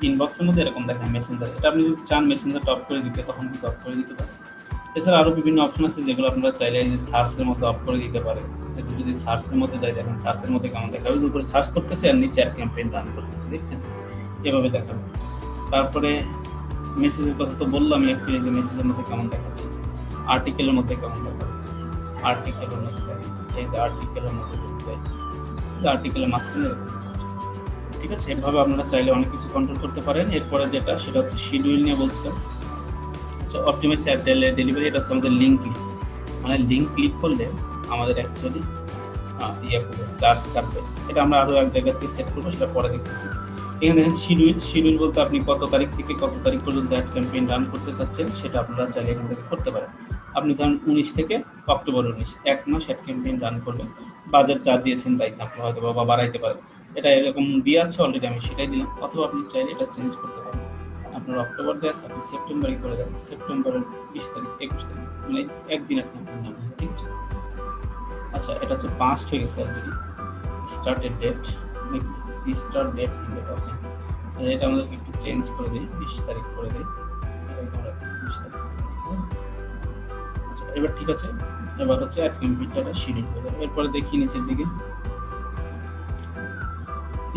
ইনবক্সের মধ্যে এরকম দেখায় মেসেঞ্জার। এটা আপনি যদি চান মেসেঞ্জারটা অফ করে দিতে তখন কিন্তু অফ করে দিতে পারেন। এছাড়া আরো বিভিন্ন অপশন আছে যেগুলো আপনারা চাইলে যে সার্চের মধ্যে অফ করে দিতে পারেন। একটু যদি সার্চের মধ্যে যাই দেখেন সার্চের মধ্যে কেমন দেখাবে, উপরে সার্চ করতেছে আর নিচে অ্যাড ক্যাম্পেইন রান করতেছে, দেখছেন এভাবে দেখাবে। তারপরে মেসেজের কথা তো বললাম, অ্যাকচুয়ালি যে মেসেজের মধ্যে কেমন দেখাচ্ছে, আর্টিকেলের মধ্যে কেমন দেখাবে, আর্টিকেলের মধ্যে এই যে আর্টিকেলের মধ্যে আর্টিকেলের মাঝখানে, ঠিক আছে? এভাবে আপনারা চাইলে অনেক কিছু কন্ট্রোল করতে পারেন। এরপরে যেটা সেটা হচ্ছে শিডিউল নিয়ে বলছিলাম। অপটিমাইজ অ্যাড ডেলিভারি, এটা হচ্ছে আমাদের লিঙ্ক ক্লিক, মানে লিঙ্ক ক্লিক করলে আমাদের অ্যাকচুয়ালি চার্জ কাটবে। এটা আমরা আরও এক জায়গা থেকে সেট করবো, সেটা পরে দেখতেছি। এখানে দেখেন শিডিউল বলতে আপনি কত তারিখ থেকে কত তারিখ পর্যন্ত অ্যাড ক্যাম্পেইন রান করতে চাচ্ছেন সেটা আপনারা চাইলে এখান থেকে করতে পারেন। আপনি ধরেন 19 থেকে অক্টোবর 19 এক মাস অ্যাড ক্যাম্পেইন রান করবেন, বাজেট যা দিয়েছেন তাই আপনি হয়তো বা বাড়াইতে পারেন। এটা এরকম দিয়ে আছে অলরেডি, আমি সেটাই দিলাম। অথবা আপনি চাইলে এটা চেঞ্জ করতে পারেন। আপনার অক্টোবর দেয় আপনি সেপ্টেম্বরে করে দেন, সেপ্টেম্বরের 20 তারিখ 21 তারিখ, মানে একদিন আপনি নাম, ঠিক আছে? আচ্ছা, এটা হচ্ছে পাস্ট হয়ে গেছে already. Started date, start date কিন্তু আছে, এটা আমাদেরকে একটু চেঞ্জ করে দিই, 20 তারিখ করে দিই। আচ্ছা, এবার ঠিক আছে। এবার হচ্ছে অ্যাড ক্যাম্পেইনটা শিডিউল করে দেবো। এরপরে দেখি নিচের দিকে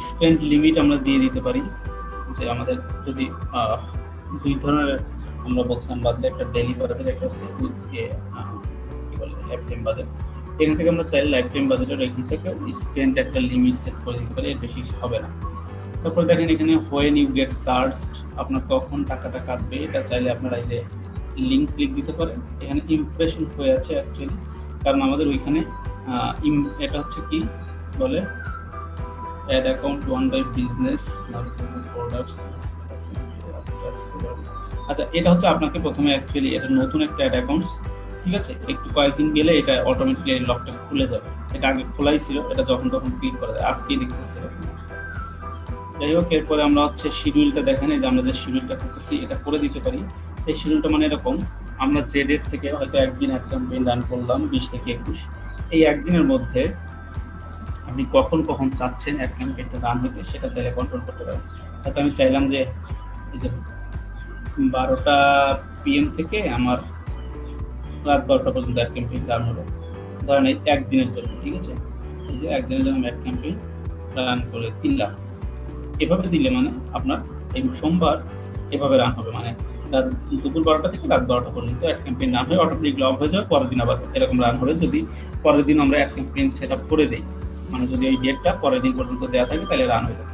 স্পেন্ড লিমিট আমরা দিয়ে দিতে পারি, যে আমাদের যদি দুই ধরনের আমরা বলছিলাম বাদলে, একটা ডেইলি বাজেট, একটা হচ্ছে উইথ কি বলে লাইফ টাইম বাজেট। এখান থেকে আমরা চাইলে লাইফ টাইম বাজেটের এখান থেকে স্পেন্ড একটা লিমিট সেট করে দিতে পারি, এর বেশি হবে না। তারপর দেখেন এখানে হোয়েন ইউ গেট চার্জড, আপনার কখন টাকাটা কাটবে, এটা চাইলে আপনারা এই যে লিঙ্ক ক্লিক দিতে পারেন। এখানে ইমপ্রেশন হয়ে আছে অ্যাকচুয়ালি, কারণ আমাদের ওইখানে এটা হচ্ছে কি বলে add account one by business products. আচ্ছা, এটা হচ্ছে আপনাকে প্রথমে অ্যাকচুয়ালি এটা নতুন একটা অ্যাড অ্যাকাউন্টস, ঠিক আছে? একটু কয়েকদিন গেলে এটা অটোমেটিক্যালি লকটা খুলে যাবে। এটা আগে খোলাই ছিল, এটা যখন তখন ক্লিক করা যায়, আজকেই দেখতেছি। যাই হোক, এরপরে আমরা হচ্ছে শিডিউলটা দেখেন, এই যে আমরা যে শিডিউলটা করতেছি এটা করে দিতে পারি। এই শিডিউলটা মানে এরকম, আমরা যে ডেট থেকে হয়তো একদিন অ্যাড ক্যাম্পেইন রান করলাম 20 থেকে 21, এই একদিনের মধ্যে আপনি কখন কখন চাচ্ছেন অ্যাড ক্যাম্পেইনটা রান হতে সেটা চাইলে কন্ট্রোল করতে পারেন। হয়তো আমি চাইলাম যে এই যে 12টা PM থেকে আমার রাত 12টা পর্যন্ত অ্যাড ক্যাম্পেইন রান হলো, ধরেন এই একদিনের জন্য, ঠিক আছে? এই যে একদিনের জন্য অ্যাড ক্যাম্পেইন রান করে দিলাম। এভাবে দিলে মানে আপনার এই সোমবার এভাবে রান হবে, মানে রাত দুপুর 12টা থেকে রাত 12টা পর্যন্ত অ্যাড ক্যাম্পেইন রান হয়ে অটোমেটিকলি অফ হয়ে যাবে, পরের দিন আবার এরকম রান হবে। যদি পরের দিন আমরা অ্যাড ক্যাম্পেইন সেট আপ করে দিই, মানে যদি এই ডেটটা পরের দিন পর্যন্ত দেওয়া থাকে তাহলে রান হয়ে যাবে।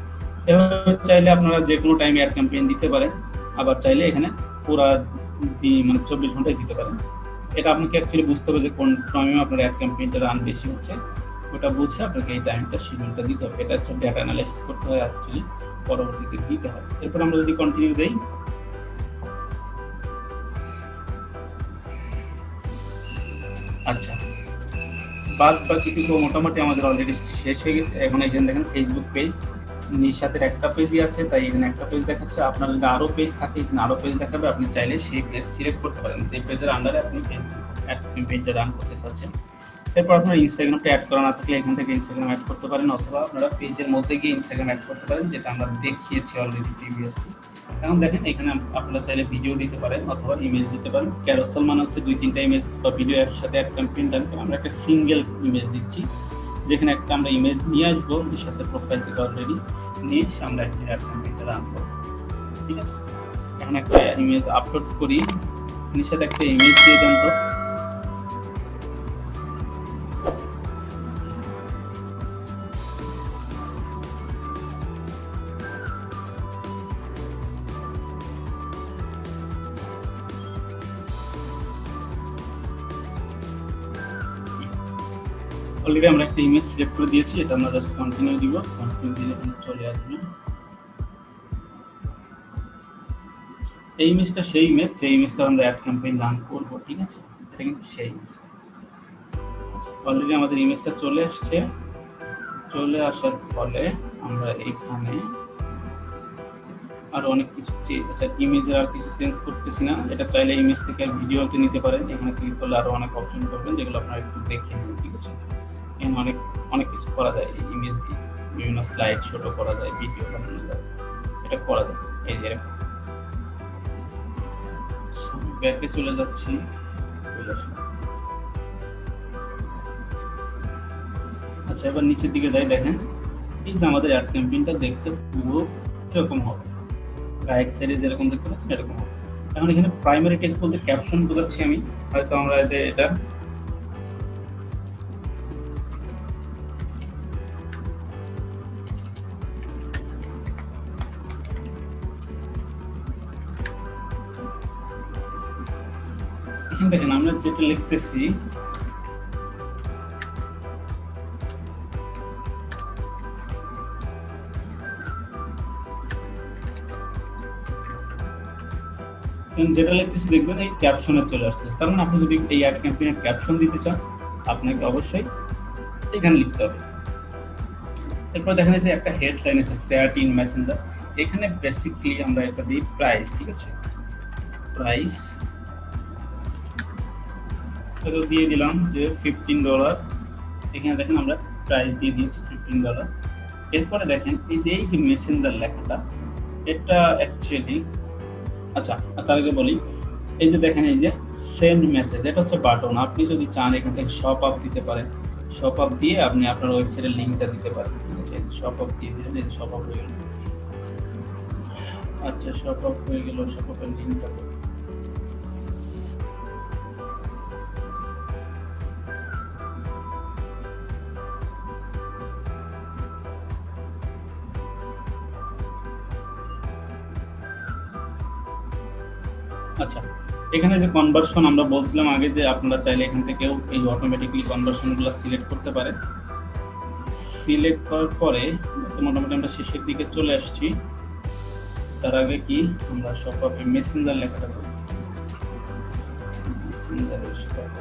এভাবে চাইলে আপনারা যে কোনো টাইমে অ্যাড ক্যাম্পেইন দিতে পারেন, আবার চাইলে এখানে পুরা মানে 24 ঘন্টায় দিতে পারেন। এটা আপনাকে অ্যাকচুয়ালি বুঝতে হবে যে কোন টাইমে আপনার অ্যাড ক্যাম্পেইনটা রান বেশি হচ্ছে, ওটা বুঝে আপনাকে এই টাইমটা শিডিউলটা দিতে হবে। এটা হচ্ছে ডেটা অ্যানালাইসিস করতে হয় অ্যাকচুয়ালি, পরবর্তীতে দিতে হয়। এরপর আমরা যদি কন্টিনিউ দেই, আচ্ছা বাদ বাকি কিছু মোটামুটি আমাদের অলরেডি শেষ হয়ে গেছে। এখন এখানে দেখেন ফেসবুক পেজ, নিশাতের একটা পেজই আছে, তাই এখানে একটা পেজ দেখাচ্ছে। আপনার যদি আরো পেজ থাকে এখানে আরো পেজ দেখাবে, আপনি চাইলে সেই পেজ সিলেক্ট করতে পারেন যে পেজের আন্ডারে আপনি পেজটা রান করতে চাচ্ছেন। এরপর আপনার ইনস্টাগ্রামটা অ্যাড করা না থাকলে এখান থেকে ইনস্টাগ্রাম অ্যাড করতে পারেন, অথবা আপনারা পেজের মধ্যে গিয়ে ইনস্টাগ্রাম অ্যাড করতে পারেন, যেটা আমরা দেখিয়েছি অলরেডি প্রিভিয়াসলি। এখন দেখেন এখানে আপনারা চাইলে ভিডিও দিতে পারেন অথবা ইমেজ দিতে পারেন। ক্যারোসেল মানে হচ্ছে 2-3টা ইমেজ বা ভিডিও একসাথে অ্যাড ক্যাম্পেইন রান করে। আমরা একটা সিঙ্গেল ইমেজ দিচ্ছি, যেখানে একটা আমরা ইমেজ নিয়ে আসবো সাথে প্রোফাইল থেকে অলরেডি নিয়ে এসে আমরা একটা অ্যাড ক্যাম্পেইনটা রান করবো। ঠিক আছে, এখন একটা ইমেজ আপলোড করি, সাথে একটা ইমেজ দিয়ে দেন তো। অলরেডি আমরা একটা ইমেজ সিলেক্ট করে দিয়েছি, এটা আমরা জাস্ট কন্টিনিউ দিব। কন্টিনিউ দিলে চলে আসবে। এই ইমেজটা সেই ইমেজ যে ইমেজটা আমরা অ্যাড ক্যাম্পেইন রান করব। ঠিক আছে, এটা কিন্তু সেই ইমেজ। অলরেডি আমাদের ইমেজটা চলে আসছে। চলে আসার ফলে আমরা এখানে আরো অনেক কিছু ইমেজের আর কিছু চেঞ্জ করতেছি না। এটা চাইলে ইমেজ থেকে ভিডিওতে নিতে পারেন। এখানে ক্লিক করলে আরো অনেক অপশন পাবেন, যেগুলো আপনারা একটু দেখে নেবেন। ঠিক আছে, এখানে অনেক কিছু করা যায়। এই ইমেজ দিয়ে বিভিন্ন স্লাইড ছোট করা যায়, ভিডিও বানানো যায়, এটা করা যায়। এই যে ব্যাকে চলে যাচ্ছি, আচ্ছা এবার নিচের দিকে যাই। দেখেন এই যে আমাদের অ্যাড ক্যাম্পেইনটা দেখতে পুরো এরকম হবে, রাইট সাইডে যেরকম দেখতে পাচ্ছেন এরকম হবে। এখন এখানে প্রাইমারি টেক্সট বলতে ক্যাপশন বোঝাচ্ছি আমি। হয়তো আমরা যে এটা এখানে দেখেন আমরা যেটা লিখতেছি যেটা লিখতেছি দেখবেন এই ক্যাপশনে চলে আসতেছে। তার মানে আপনি যদি এই অ্যাড ক্যাম্পেইনের ক্যাপশন দিতে চান আপনাকে অবশ্যই এখানে লিখতে হবে। এরপর দেখেন যে একটা হেডলাইন আছে শেয়ার ইন মেসেঞ্জার। এখানে বেসিক্যালি আমরা এটা দিই প্রাইস। ঠিক আছে, প্রাইস এটা দিয়ে দিলাম যে $15। এখানে দেখেন আমরা প্রাইস দিয়ে দিয়েছি $15। এরপরে দেখেন এই যে মেসেঞ্জার লেখাটা, এটা অ্যাকচুয়ালি আচ্ছা তার আগে বলি, এই যে দেখেন এই যে সেন্ড মেসেজ, এটা হচ্ছে বাটন। আপনি যদি চান এখান থেকে শপ আপ দিতে পারেন, শপ আপ দিয়ে আপনি আপনার ওয়েবসাইটের লিঙ্কটা দিতে পারেন। ঠিক আছে, শপ আপ দিয়ে দিলেন, এই শপ আপ হয়ে গেল। আচ্ছা শপ আপ হয়ে গেল, শপ আপের লিঙ্কটা আচ্ছা এখানে যে কনভার্সন আমরা বলছিলাম আগে, যে আপনারা চাইলে এখান থেকেও এই অটোমেটিক্যালি কনভার্সনগুলো সিলেক্ট করতে পারেন। সিলেক্ট করার পরে মোটামুটি আমরা শেষের দিকে চলে আসছি। তার আগে কি আমরা শপ আপে মেসেঞ্জার লেখাটা করি, মেসেঞ্জারের শপ আপ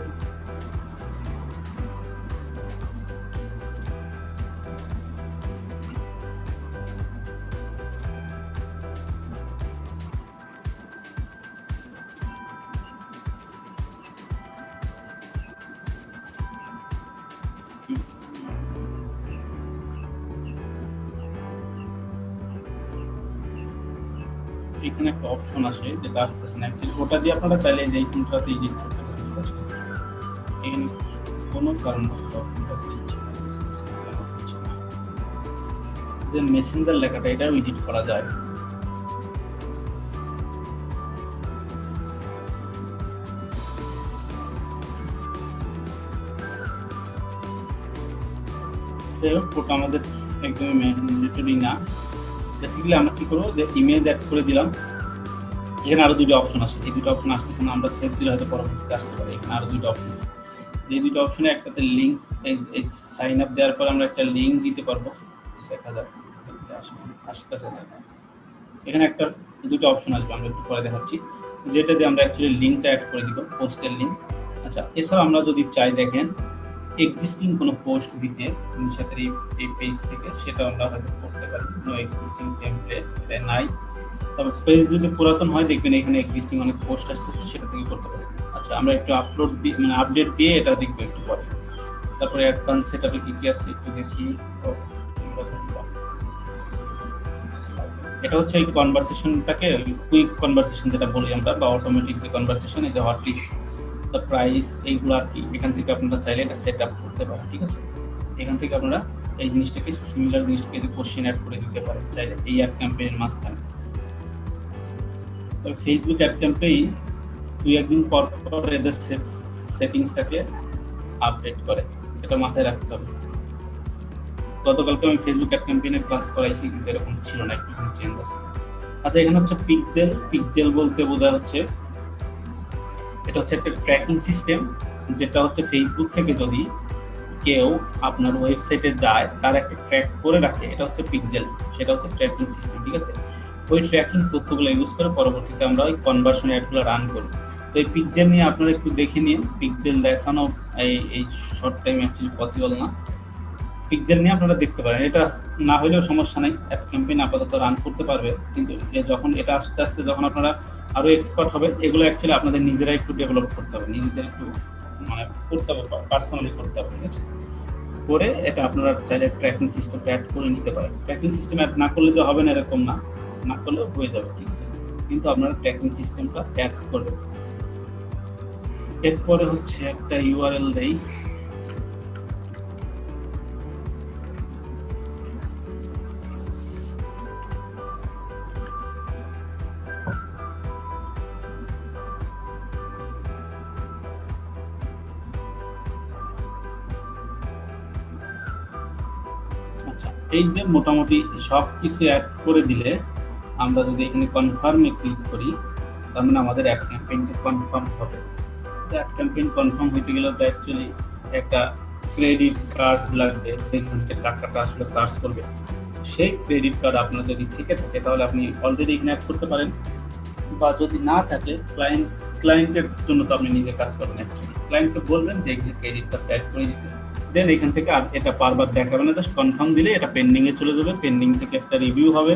এখানে একটা অপশন আসে যেটা আসতেছে না অ্যাকচুয়ালি, ওটা দিয়ে আপনারা চাইলে এই কোনটাতে এডিট করতে পারেন। ঠিক আছে, এখানে কোনো কারণবশত অপশনটা দিচ্ছি না, যে মেসেঞ্জার লেখাটা এটাও এডিট করা যায়। ওটা আমাদের একদমই ম্যান্ডেটরি না। বেসিক্যালি আমরা কি করবো, যে ইমেজ অ্যাড করে দিলাম। এখানে আরো দুটো অপশন আছে, এই দুটো অপশন আসতেছে না, আমরা সেভ দিলে হয়তো পরবর্তীতে আসতে পারে। এখানে আরো দুটো অপশন, এই দুটো অপশনে একটাতে লিঙ্ক, এই সাইন আপ দেওয়ার পর আমরা একটা লিঙ্ক দিতে পারবো। দেখা যাক আসতেছে। এখানে একটা দুটো অপশন আসবে, আমরা একটু পরে দেখাচ্ছি, যেটা দিয়ে আমরা অ্যাকচুয়ালি লিঙ্কটা অ্যাড করে দিব, পোস্টের লিঙ্ক। আচ্ছা এছাড়া আমরা যদি চাই দেখেন এক্সিস্টিং কোনো পোস্ট দিতে নিশাতের এই পেজ থেকে, সেটা আমরা হয়তো করতে পারি। নো এক্সিস্টিং টেমপ্লেট নাই, তবে পেজ যদি পুরাতন হয় দেখবেন এখানে এক্সিস্টিং অনেক পোস্ট আসতেছে, সেটা থেকে করতে পারি। আচ্ছা, আমরা একটু আপলোড দিয়ে মানে আপডেট দিয়ে এটা দেখবো একটু পরে। তারপরে অ্যাডভান্স সেটআপে কি কি আছে একটু দেখি। এটা হচ্ছে এই কনভারসেশনটাকে কুইক কনভারসেশন যেটা বলি আমরা, বা অটোমেটিক যে কনভারসেশন, এই যে হোয়াট ইজ দ্য প্রাইস, এইগুলো আর কি এখান থেকে আপনারা চাইলে এটা সেট আপ করতে পারেন। ঠিক আছে, এখান থেকে আপনারা এই জিনিসটাকে সিমিলার জিনিসটাকে যদি কোশ্চেন অ্যাড করে দিতে পারেন চাইলে এই অ্যাড ক্যাম্পেইনের মাঝখানে। তবে ফেসবুক অ্যাড ক্যাম্পেইন 2-1 দিন পর পর এদের সেটিংসটাকে আপডেট করে, এটা মাথায় রাখতে হবে। গতকালকে আমি ফেসবুক অ্যাড ক্যাম্পেইনের ক্লাস করাইছি, কিন্তু এরকম ছিল না, একটু চেঞ্জ আছে। আচ্ছা, এখানে হচ্ছে পিক্সেল। পিক্সেল বলতে বোঝা হচ্ছে এটা হচ্ছে একটা ট্র্যাকিং সিস্টেম, যেটা হচ্ছে ফেসবুক থেকে যদি কেউ আপনার ওয়েবসাইটে যায় তার একটা ট্র্যাক করে রাখে, এটা হচ্ছে পিক্সেল, সেটা হচ্ছে ট্র্যাকিং সিস্টেম। ঠিক আছে, ওই ট্র্যাকিং তথ্যগুলো ইউজ করে পরবর্তীতে আমরা ওই কনভার্সন অ্যাডগুলো রান করি। তো এই পিক্সেল নিয়ে আপনারা একটু দেখে নিন, পিক্সেল দেখানো এই শর্ট টাইম অ্যাকচুয়ালি পসিবল না। পিক্সেল নিয়ে আপনারা দেখতে পারেন, এটা না হলেও সমস্যা নেই, অ্যাড ক্যাম্পেইন আপাতত রান করতে পারবে। কিন্তু যখন এটা আস্তে আস্তে যখন আপনারা আরো এক্সপার্ট হবে, এগুলো অ্যাকচুয়ালি আপনাদের নিজেরা একটু ডেভেলপ করতে হবে, নিজেদের একটু মানে করতে হবে, পার্সোনালি করতে হবে। ঠিক আছে, করে এটা আপনারা চাইলে ট্র্যাকিং সিস্টেম অ্যাড করে নিতে পারেন। ট্র্যাকিং সিস্টেম অ্যাড না করলে যে হবে না এরকম না, না করলেও হয়ে যাবে। ঠিক আছে, কিন্তু আপনারা ট্র্যাকিং সিস্টেমটা অ্যাড করবেন। এরপরে হচ্ছে একটা ইউআরএল দেই। এই যে মোটামুটি সব কিছু অ্যাড করে দিলে, আমরা যদি এখানে কনফার্মে ক্লিক করি, তার মানে আমাদের অ্যাড ক্যাম্পেইনটা কনফার্ম হবে। অ্যাড ক্যাম্পেইন কনফার্ম হইতে গেলে তো অ্যাকচুয়ালি একটা ক্রেডিট কার্ড লাগবে, যেখান থেকে টাকাটা আসলে চার্জ করবে। সেই ক্রেডিট কার্ড আপনার যদি থেকে থাকে তাহলে আপনি অলরেডি এখানে অ্যাড করতে পারেন, বা যদি না থাকে ক্লায়েন্টের জন্য তো আপনি নিজে কাজ করবেন। অ্যাকচুয়ালি ক্লায়েন্টকে বলবেন যে ক্রেডিট কার্ড অ্যাড করে দিতে, দেন এখান থেকে আর এটা বারবার দেখাবে না, জাস্ট কনফার্ম দিলে এটা পেন্ডিংয়ে চলে যাবে। পেন্ডিং থেকে একটা রিভিউ হবে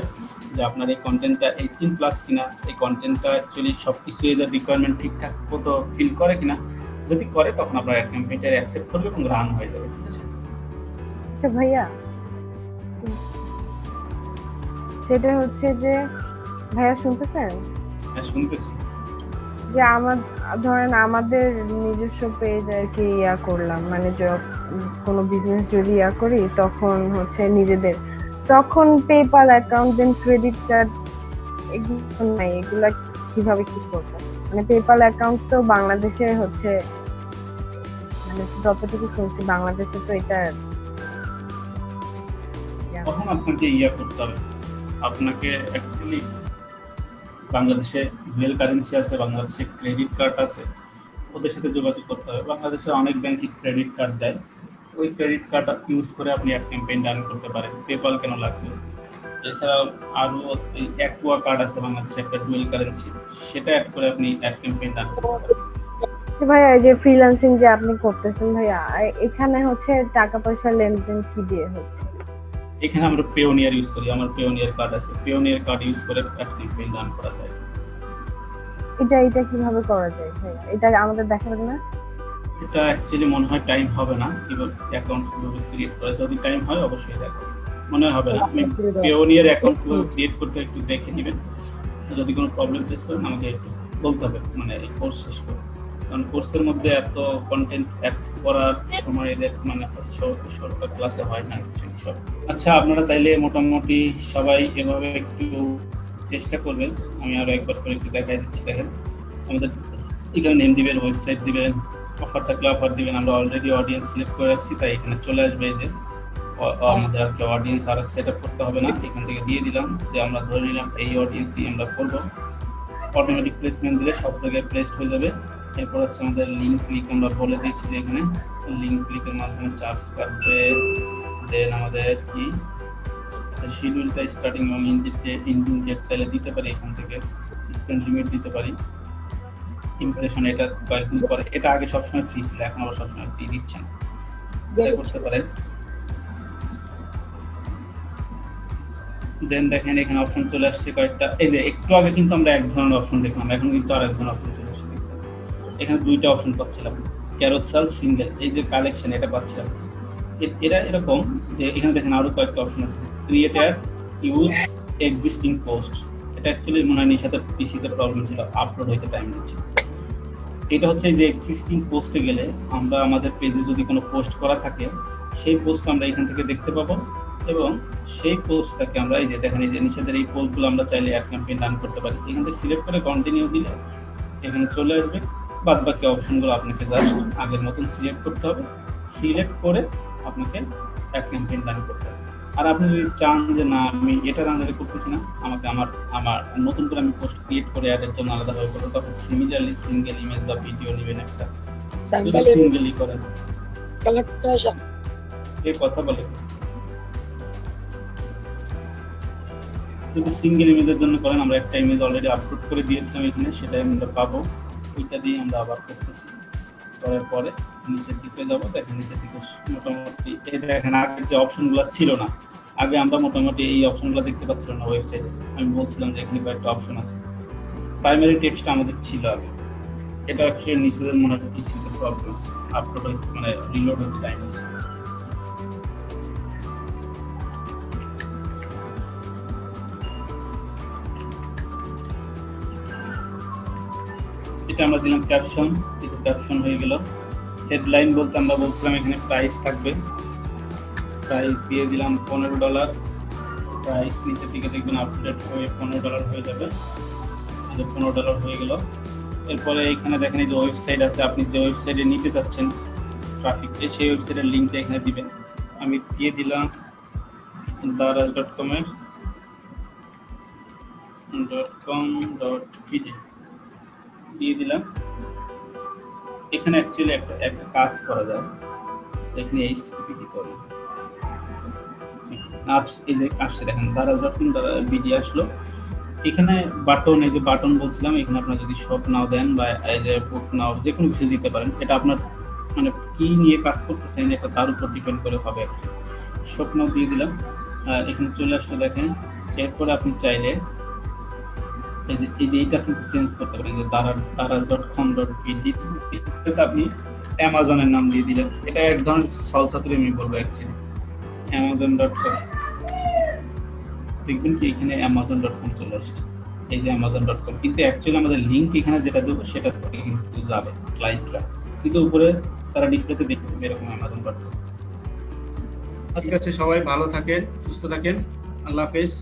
যে আপনার এই কন্টেন্টটা 18+ কিনা, এই কন্টেন্টটা অ্যাকচুয়ালি সব কিছু এদের রিকোয়ারমেন্ট ঠিকঠাক মতো ফিল করে কিনা। যদি করে তখন আপনার অ্যাড ক্যাম্পেইনটা অ্যাকসেপ্ট করবে এবং রান হয়ে যাবে। ঠিক আছে। আচ্ছা ভাইয়া, সেটা হচ্ছে যে, ভাইয়া শুনতেছেন? হ্যাঁ, শুনতেছি। যে ধরেন আমাদের নিজস্ব পেজ আর কি করলাম, মানে কোনো বিজনেস যদি করি তখন হচ্ছে নিজেদের, তখন পেপাল অ্যাকাউন্ট দেন ক্রেডিট কার্ড এগুলো নাই, এগুলা কিভাবে কি করবো? মানে পেপাল অ্যাকাউন্ট তো বাংলাদেশে হচ্ছে, মানে যতটুকু শুনছি বাংলাদেশে তো এটা তখন আপনাকে করতে হবে, আপনাকে অ্যাকচুয়ালি বাংলাদেশে ডুয়েল কারেন্সি আছে, বাংলাদেশে ক্রেডিট কার্ড আছে, ওদের সাথে যোগাযোগ করতে হবে। বাংলাদেশে অনেক ব্যাংকই ক্রেডিট কার্ড দেয়, ওই ক্রেডিট কার্ড ইউজ করে আপনি অ্যাড ক্যাম্পেইন রান করতে পারেন। পেপাল কেন লাগবে? এছাড়াও আরও অ্যাকুয়া কার্ড আছে বাংলাদেশে, একটা ডুয়েল কারেন্সি, সেটা অ্যাড করে আপনি অ্যাড ক্যাম্পেইন রান করতে পারেন। ভাইয়া এই যে ফ্রিল্যান্সিং যে আপনি করতেছেন ভাইয়া, এখানে হচ্ছে টাকা পয়সা লেনদেন কি দিয়ে হচ্ছে? এখানে আমরা পেওনিয়ার ইউজ করি, আমার পেওনিয়ার কার্ড আছে, পেওনিয়ার কার্ড ইউজ করে অ্যাড ক্যাম্পেইন রান করা যায়। এটা কিভাবে করা যায় ভাইয়া? এটা আমাদের দেখাবেন না? এটা অ্যাকচুয়ালি মনে হয় টাইম হবে না, কিভাবে অ্যাকাউন্ট কিভাবে ক্রিয়েট করে, যদি টাইম হয় অবশ্যই দেখো, মনে হবে না। আমি পেওনিয়ার অ্যাকাউন্ট কিভাবে ক্রিয়েট করতে একটু দেখে নেবেন, যদি কোনো প্রবলেম ফেস করেন আমাকে একটু বলতে হবে, মানে এই কোর্স শেষ করে। কারণ কোর্সের মধ্যে এত কন্টেন্ট অ্যাড করার সময় এদের মানে সরকার ক্লাসে হয় না সব। আচ্ছা, আপনারা তাইলে মোটামুটি সবাই এভাবে একটু চেষ্টা করবেন। আমি আরো একবার করে একটু দেখাই দিচ্ছি। দেখেন, আমাদের এখানে নেম দিবেন, ওয়েবসাইট দিবেন, অফার থাকলে অফার দিবেন। আমরা অলরেডি অডিয়েন্স সিলেক্ট করে রাখছি, তাই এখানে চলে আসবে যে আমাদের একটা অডিয়েন্স আর সেট আপ করতে হবে না, এখান থেকে দিয়ে দিলাম যে আমরা ধরে নিলাম এই অডিয়েন্সই আমরা করবো। অটোমেটিক প্লেসমেন্ট দিলে সব জায়গায় প্লেসড হয়ে যাবে। এরপর হচ্ছে আমাদের লিঙ্ক ক্লিক, আমরা বলে দিয়েছি যে এখানে লিঙ্ক ক্লিকের মাধ্যমে চার্জ কাটবে। দেন আমাদের কি শিডিউলটা স্টার্টিং এবং ইন্ডিং ডেট চাইলে দিতে পারি, এখান থেকে স্পেন্ড লিমিট দিতে পারি। ইমপ্রেশন এটা কয়েকদিন পরে, এটা আগে সবসময় ফ্রি ছিল, এখন আবার সবসময় ফ্রি দিচ্ছেন। এটা করতে পারেন। দেন দেখেন এখানে অপশন চলে আসছে কয়েকটা। এই যে একটু আগে কিন্তু আমরা এক ধরনের অপশন দেখলাম, এখন কিন্তু আরেক ধরনের অপশন চলে আসছে দেখছেন। এখানে দুইটা অপশন পাচ্ছিলাম, ক্যারোসেল, সিঙ্গেল, এই যে কালেকশন এটা পাচ্ছিলাম। এটা এরকম যে এখানে দেখেন আরো কয়েকটা অপশন আছে, create add, use existing post. এটা অ্যাকচুয়ালি মনে হয় নিশাতে পিসিতে প্রবলেম ছিল, আপলোড হইতে টাইম নিচ্ছে। এটা হচ্ছে যে এক্সিস্টিং পোস্টে গেলে আমরা আমাদের পেজে যদি কোনো পোস্ট করা থাকে সেই পোস্ট আমরা এখান থেকে দেখতে পাবো, এবং সেই পোস্টটাকে আমরা এই যে দেখেন এই যে নিষেধের এই পোস্টগুলো আমরা চাইলে অ্যাড ক্যাম্পেইন রান করতে পারি। এখান থেকে সিলেক্ট করে কন্টিনিউ দিলে এখানে চলে আসবে। বাদ বাকি অপশনগুলো আপনাকে জাস্ট আগের মতন সিলেক্ট করতে হবে, সিলেক্ট করে আপনাকে অ্যাড ক্যাম্পেইন রান করতে হবে। আর আপনি যদি চান যে না আমি এটা রান করতেছি না, আমাকে আমার নতুন করে আমি পোস্ট ক্রিয়েট করে অ্যাডের জন্য আলাদাভাবে করবো, তখন সিমিলারলি সিঙ্গেল ইমেজ বা ভিডিও নেবেন একটা, যদি সিঙ্গেলই করেন এই কথা বলে। যদি সিঙ্গেল ইমেজের জন্য করেন, আমরা একটা ইমেজ অলরেডি আপলোড করে দিয়েছিলাম এখানে, সেটাই আমরা পাবো, ওইটা দিয়ে আমরা আবার করতেছি। করার পরে নিচের দিকে যাবো, দেখেন নিচের দিকে মোটামুটি এই দেখেন আগের যে অপশনগুলো ছিল না, আগে আমরা মোটামুটি এই অপশনগুলো দেখতে পাচ্ছিলাম না ওয়েবসাইটে। আমি বলছিলাম যে এখানে কয়েকটা অপশন আছে, প্রাইমারি টেক্সট আমাদের ছিল আগে, এটা অ্যাকচুয়ালি নিচের মনে হয় পিসিতে প্রবলেম আছে, আপলোড মানে রিলোড হতে টাইম আছে। এটা আমরা দিলাম ক্যাপশন, এটা ক্যাপশন হয়ে গেল। হেডলাইন বলতে আমরা বলছিলাম এখানে প্রাইস থাকবে, প্রাইস দিয়ে দিলাম $15, প্রাইস নিচের দিকে দেখবেন আপডেট হয়ে $15 হয়ে যাবে, $15 হয়ে গেল। এরপরে এখানে দেখেন এই যে ওয়েবসাইট আছে, আপনি যে ওয়েবসাইটে নিতে চাচ্ছেন ট্রাফিককে, সেই ওয়েবসাইটের লিঙ্কটা এখানে দিবেন। আমি দিয়ে দিলাম daraz.com এর .com.pd দিয়ে দিলাম। এখানে অ্যাকচুয়ালি একটা কাজ করা যায়, সেখানে HTTP দিতে হবে। আজ এই যে আসছে দেখেন daraz.com.pd আসলো। এখানে বাটন, এই যে বাটন বলছিলাম, এখানে আপনারা যদি শপ নাও দেন বা এই যে বুক নাও, যে কোনো কিছু দিতে পারেন। এটা আপনার মানে কি নিয়ে কাজ করতেছেন এটা তার উপর ডিপেন্ড করে হবে। শপ নাও দিয়ে দিলাম, এখানে চলে আসলো দেখেন। এরপরে আপনি চাইলে এই যে এইটা কিন্তু চেঞ্জ করতে পারেন, যে daraz.com.pd আপনি অ্যামাজনের নাম দিয়ে দিলেন। এটা এক ধরনের সলসাতুরি আমি বলবো অ্যাকচুয়ালি, amazon.com। দেখবেন কি এখানে amazon.com চলে আসছে, এই যে amazon.com, কিন্তু অ্যাকচুয়ালি আমাদের লিঙ্ক এখানে যেটা দেবো সেটা কিন্তু যাবে ক্লায়েন্টরা, কিন্তু উপরে তারা ডিসপ্লেতে দেখতে পাবে এরকম amazon.com। ঠিক আছে, সবাই ভালো থাকেন, সুস্থ থাকেন, আল্লাহ হাফেজ।